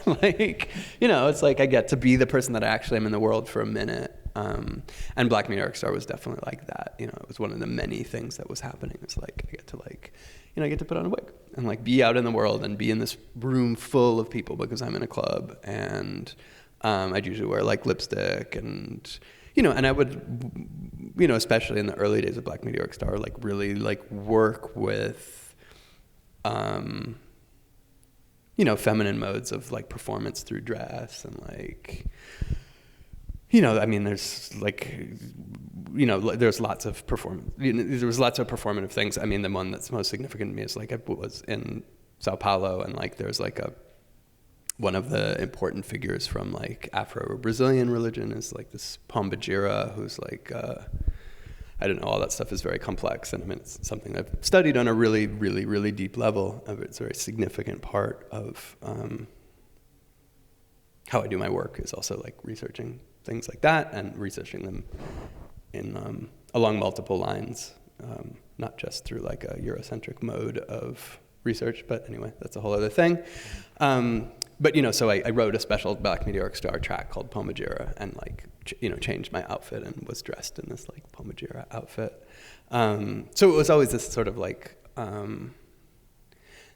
like, you know, it's like I get to be the person that I actually am in the world for a minute. And Black Meteoric Star was definitely like that. You know, it was one of the many things that was happening. It's like I get to like, you know, I get to put on a wig and like be out in the world and be in this room full of people because I'm in a club. And I'd usually wear like lipstick and, you know, and I would, you know, especially in the early days of Black Meteoric Star, like really like work with, you know, feminine modes of like performance through dress and like, you know, I mean, there's like, you know, there's lots of there was lots of performative things. I mean, the one that's most significant to me is like I was in Sao Paulo and like there's like one of the important figures from like Afro-Brazilian religion is like this Pombagira who's like, I don't know, all that stuff is very complex, and I mean, it's something I've studied on a really, really, really deep level. It's a very significant part of how I do my work is also like researching things like that and researching them in along multiple lines, not just through like a Eurocentric mode of research, but anyway, that's a whole other thing. But, you know, so I wrote a special Black Meteoric Star track called Pombagira and, like, you know, changed my outfit and was dressed in this, like, Pombagira outfit. So it was always this sort of, like,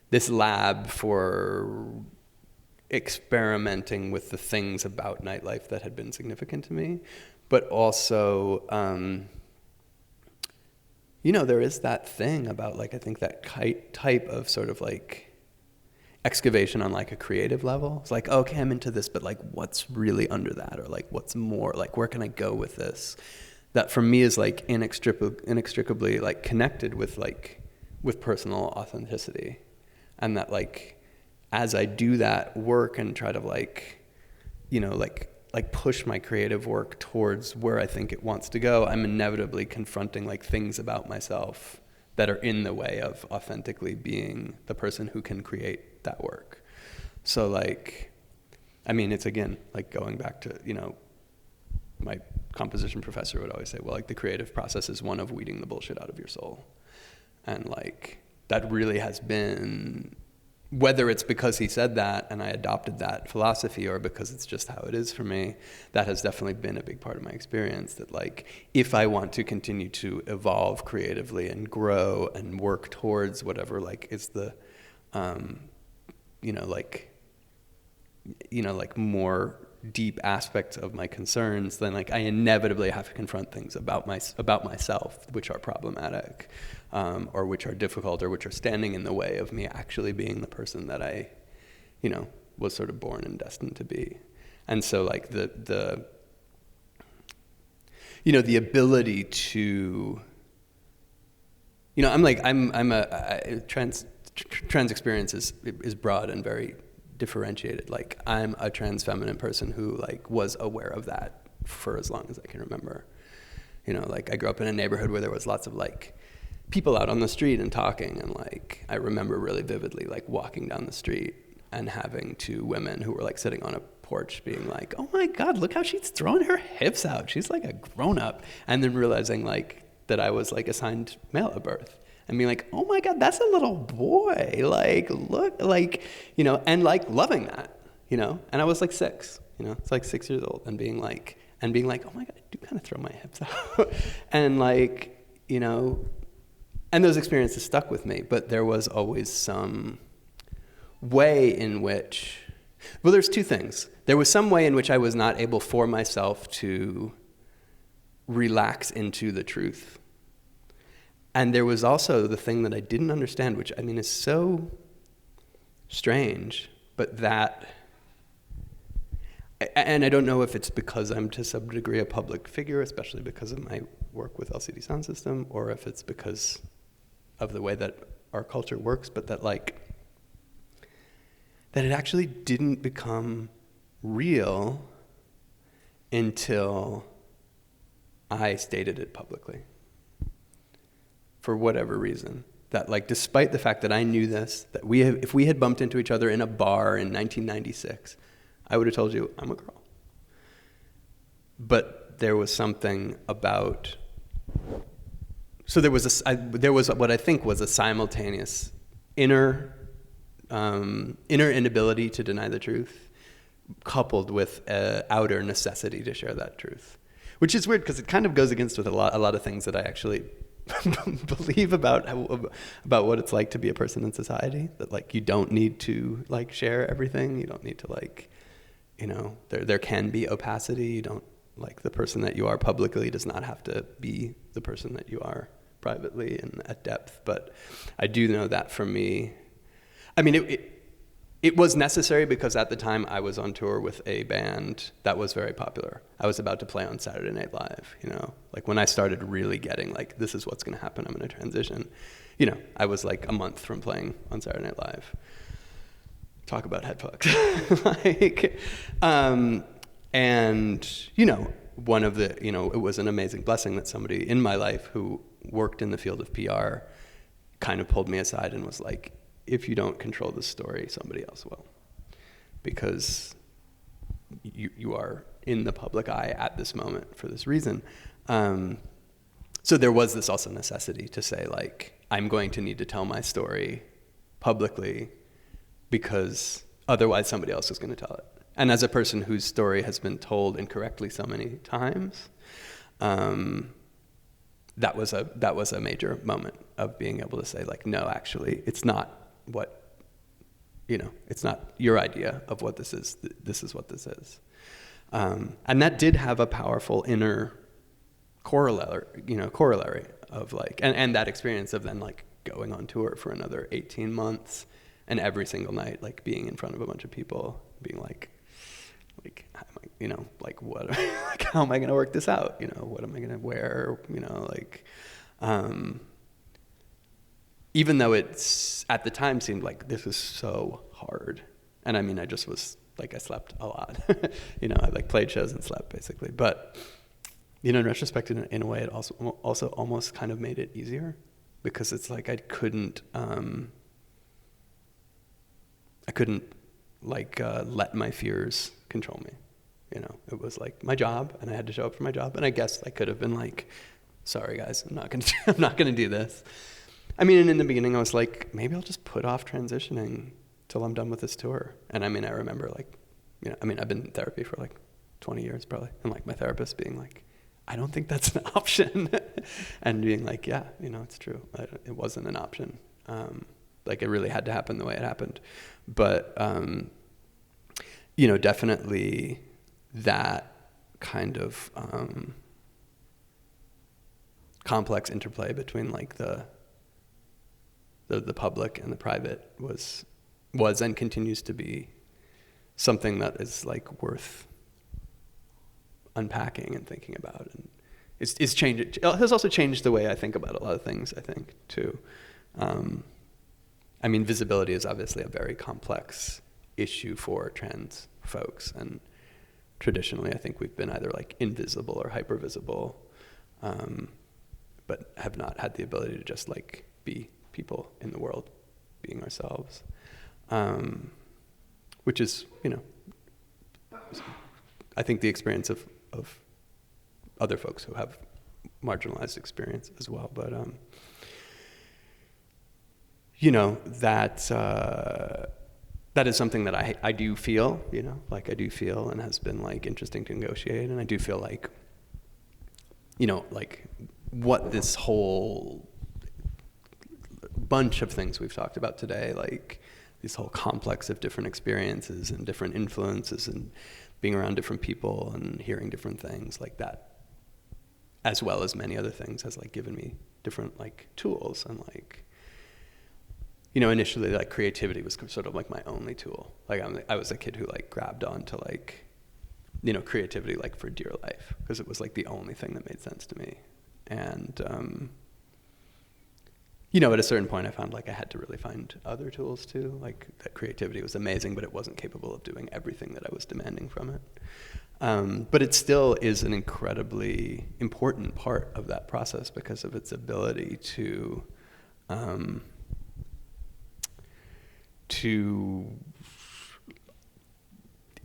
this lab for experimenting with the things about nightlife that had been significant to me. But also, you know, there is that thing about, like, I think that type of sort of, like, excavation on like a creative level. It's like, okay, I'm into this, but like what's really under that, or like what's more, like where can I go with this? That for me is like inextricably like connected with personal authenticity. And that like as I do that work and try to like, you know, like push my creative work towards where I think it wants to go, I'm inevitably confronting like things about myself that are in the way of authentically being the person who can create that work. So like, I mean, it's again, like going back to, you know, my composition professor would always say, well, like the creative process is one of weeding the bullshit out of your soul. And like, that really has been, whether it's because he said that and I adopted that philosophy or because it's just how it is for me, that has definitely been a big part of my experience. That like, if I want to continue to evolve creatively and grow and work towards whatever like is the, you know, like more deep aspects of my concerns, then like I inevitably have to confront things about myself which are problematic, or which are difficult, or which are standing in the way of me actually being the person that I, you know, was sort of born and destined to be. And so like the you know, the ability to, you know, I'm a trans experience is broad and very differentiated. Like I'm a trans feminine person who like was aware of that for as long as I can remember. You know, like I grew up in a neighborhood where there was lots of like people out on the street and talking, and like I remember really vividly like walking down the street and having two women who were like sitting on a porch being like, oh my God, look how she's throwing her hips out, she's like a grown-up. And then realizing like that I was like assigned male at birth. And being like, oh my God, that's a little boy. Like, look, like, you know, and like loving that, you know. And I was like 6, you know, it's like 6 years old, and being like, and being like, oh my God, I do kind of throw my hips out. And like, you know, and those experiences stuck with me, but there was always some way in which, well, there's two things. There was some way in which I was not able for myself to relax into the truth. And there was also the thing that I didn't understand, which I mean is so strange, but that, and I don't know if it's because I'm to some degree a public figure, especially because of my work with LCD Soundsystem, or if it's because of the way that our culture works, but that like, that it actually didn't become real until I stated it publicly. For whatever reason. That like, despite the fact that I knew this, that if we had bumped into each other in a bar in 1996, I would have told you, I'm a girl. But there was something about, so there was what I think was a simultaneous inner inability to deny the truth, coupled with an outer necessity to share that truth. Which is weird, because it kind of goes against with a lot of things that I actually believe about what it's like to be a person in society. That like, you don't need to like share everything. You don't need to like, you know, there can be opacity. You don't, like, the person that you are publicly does not have to be the person that you are privately and at depth. But I do know that for me, I mean, it was necessary because at the time I was on tour with a band that was very popular. I was about to play on Saturday Night Live, you know? Like, when I started really getting like, this is what's gonna happen, I'm gonna transition. You know, I was like a month from playing on Saturday Night Live. Talk about head fucks. Like, and, you know, one of the, you know, it was an amazing blessing that somebody in my life who worked in the field of PR kind of pulled me aside and was like, if you don't control the story, somebody else will. Because you are in the public eye at this moment for this reason. So there was this also necessity to say, like, I'm going to need to tell my story publicly because otherwise somebody else is going to tell it. And as a person whose story has been told incorrectly so many times, that was a major moment of being able to say, like, no, actually, it's not what, you know, it's not your idea of what this is. This is what this is. And that did have a powerful inner corollary of like, and that experience of then like going on tour for another 18 months and every single night, like being in front of a bunch of people, being like, you know, like what, like how am I going to work this out? You know, what am I going to wear? You know, like, even though it's at the time seemed like this was so hard. And I mean, I just was like, I slept a lot, you know, I like played shows and slept basically. But, you know, in retrospect, in a way, it also almost kind of made it easier because it's like, I couldn't like let my fears control me. You know, it was like my job and I had to show up for my job. And I guess I could have been like, sorry guys, I'm not going to do this. I mean, and in the beginning I was like, maybe I'll just put off transitioning till I'm done with this tour. And I mean, I remember like, you know, I mean, I've been in therapy for like 20 years probably. And like my therapist being like, I don't think that's an option. And being like, yeah, you know, it's true. It wasn't an option. Like it really had to happen the way it happened. But, you know, definitely that kind of complex interplay between like the public and the private was and continues to be something that is like worth unpacking and thinking about, and it's changed. It has also changed the way I think about a lot of things, I think, too. I mean, visibility is obviously a very complex issue for trans folks, and traditionally I think we've been either like invisible or hypervisible, but have not had the ability to just like be people in the world, being ourselves, which is, you know, I think the experience of other folks who have marginalized experience as well. But, you know, that that is something that I do feel, you know, like I do feel, and has been like interesting to negotiate. And I do feel like, you know, like what this whole bunch of things we've talked about today, like this whole complex of different experiences and different influences and being around different people and hearing different things like that, as well as many other things, has like given me different like tools. And like, you know, initially like creativity was sort of like my only tool. Like I was a kid who like grabbed onto like, you know, creativity like for dear life, because it was like the only thing that made sense to me. And you know, at a certain point I found like I had to really find other tools too. Like that creativity was amazing, but it wasn't capable of doing everything that I was demanding from it. But it still is an incredibly important part of that process because of its ability to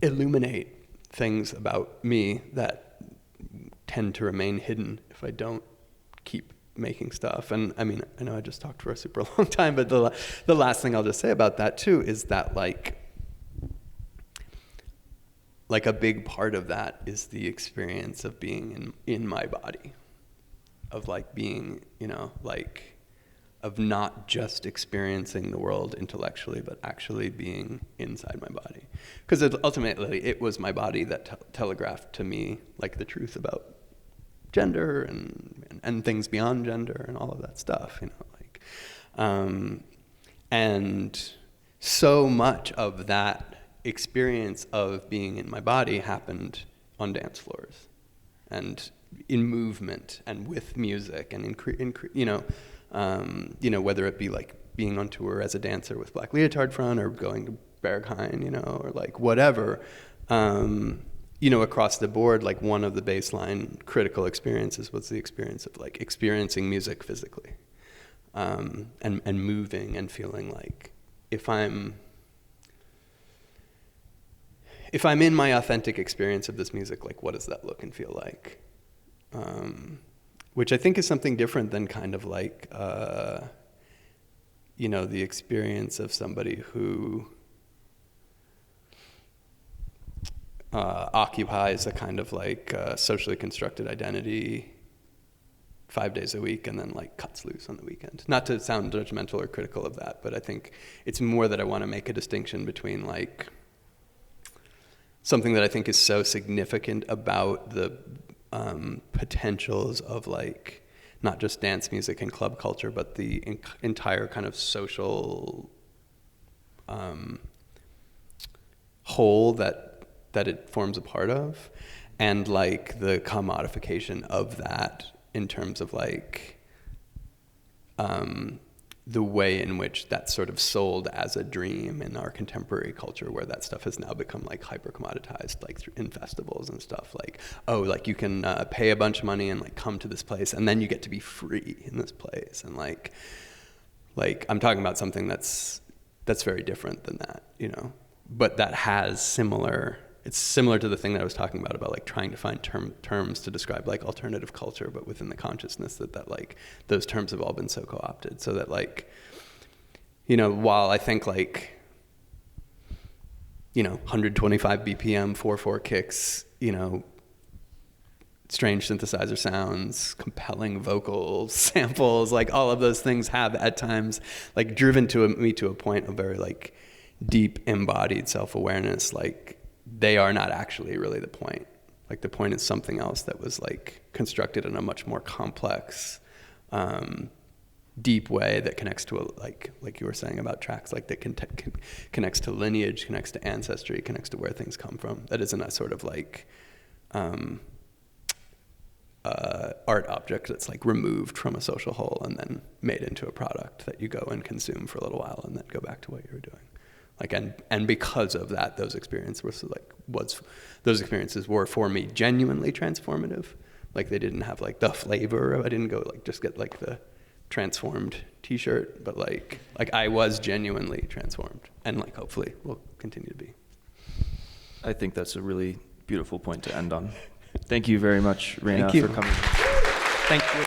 illuminate things about me that tend to remain hidden if I don't keep making stuff. And I mean, I know I just talked for a super long time, but the last thing I'll just say about that too is that like a big part of that is the experience of being in my body, of like being, you know, like of not just experiencing the world intellectually, but actually being inside my body. Because ultimately it was my body that telegraphed to me like the truth about gender and things beyond gender and all of that stuff, you know, like, and so much of that experience of being in my body happened on dance floors and in movement and with music and you know, whether it be like being on tour as a dancer with Black Leotard Front or going to Berghain, you know, or like whatever, you know, across the board, like one of the baseline critical experiences was the experience of like experiencing music physically, and moving and feeling like if I'm in my authentic experience of this music, like what does that look and feel like? Which I think is something different than kind of like, you know, the experience of somebody who occupies a kind of like socially constructed identity 5 days a week and then like cuts loose on the weekend. Not to sound judgmental or critical of that, but I think it's more that I want to make a distinction between like something that I think is so significant about the potentials of like not just dance music and club culture, but the entire kind of social whole that it forms a part of, and like the commodification of that in terms of like the way in which that's sort of sold as a dream in our contemporary culture, where that stuff has now become like hyper commoditized, like in festivals and stuff, like, oh, like you can pay a bunch of money and like come to this place and then you get to be free in this place. And like I'm talking about something that's very different than that, you know, but that has it's similar to the thing that I was talking about like trying to find terms to describe like alternative culture, but within the consciousness that like those terms have all been so co-opted, so that like, you know, while I think like, you know, 125 BPM, 4/4 kicks, you know, strange synthesizer sounds, compelling vocals, samples, like all of those things have at times like driven me to a point of very like deep embodied self-awareness, like they are not actually really the point. Like the point is something else that was like constructed in a much more complex, deep way that connects to like you were saying about tracks, like that connects to lineage, connects to ancestry, connects to where things come from. That isn't a sort of like art object that's like removed from a social whole and then made into a product that you go and consume for a little while and then go back to what you were doing. Like, and because of that, those experiences were for me genuinely transformative. Like they didn't have like the flavor. I didn't go like just get like the transformed T-shirt, but like I was genuinely transformed, and like hopefully will continue to be. I think that's a really beautiful point to end on. Thank you very much, Rayna, for coming. Thank you.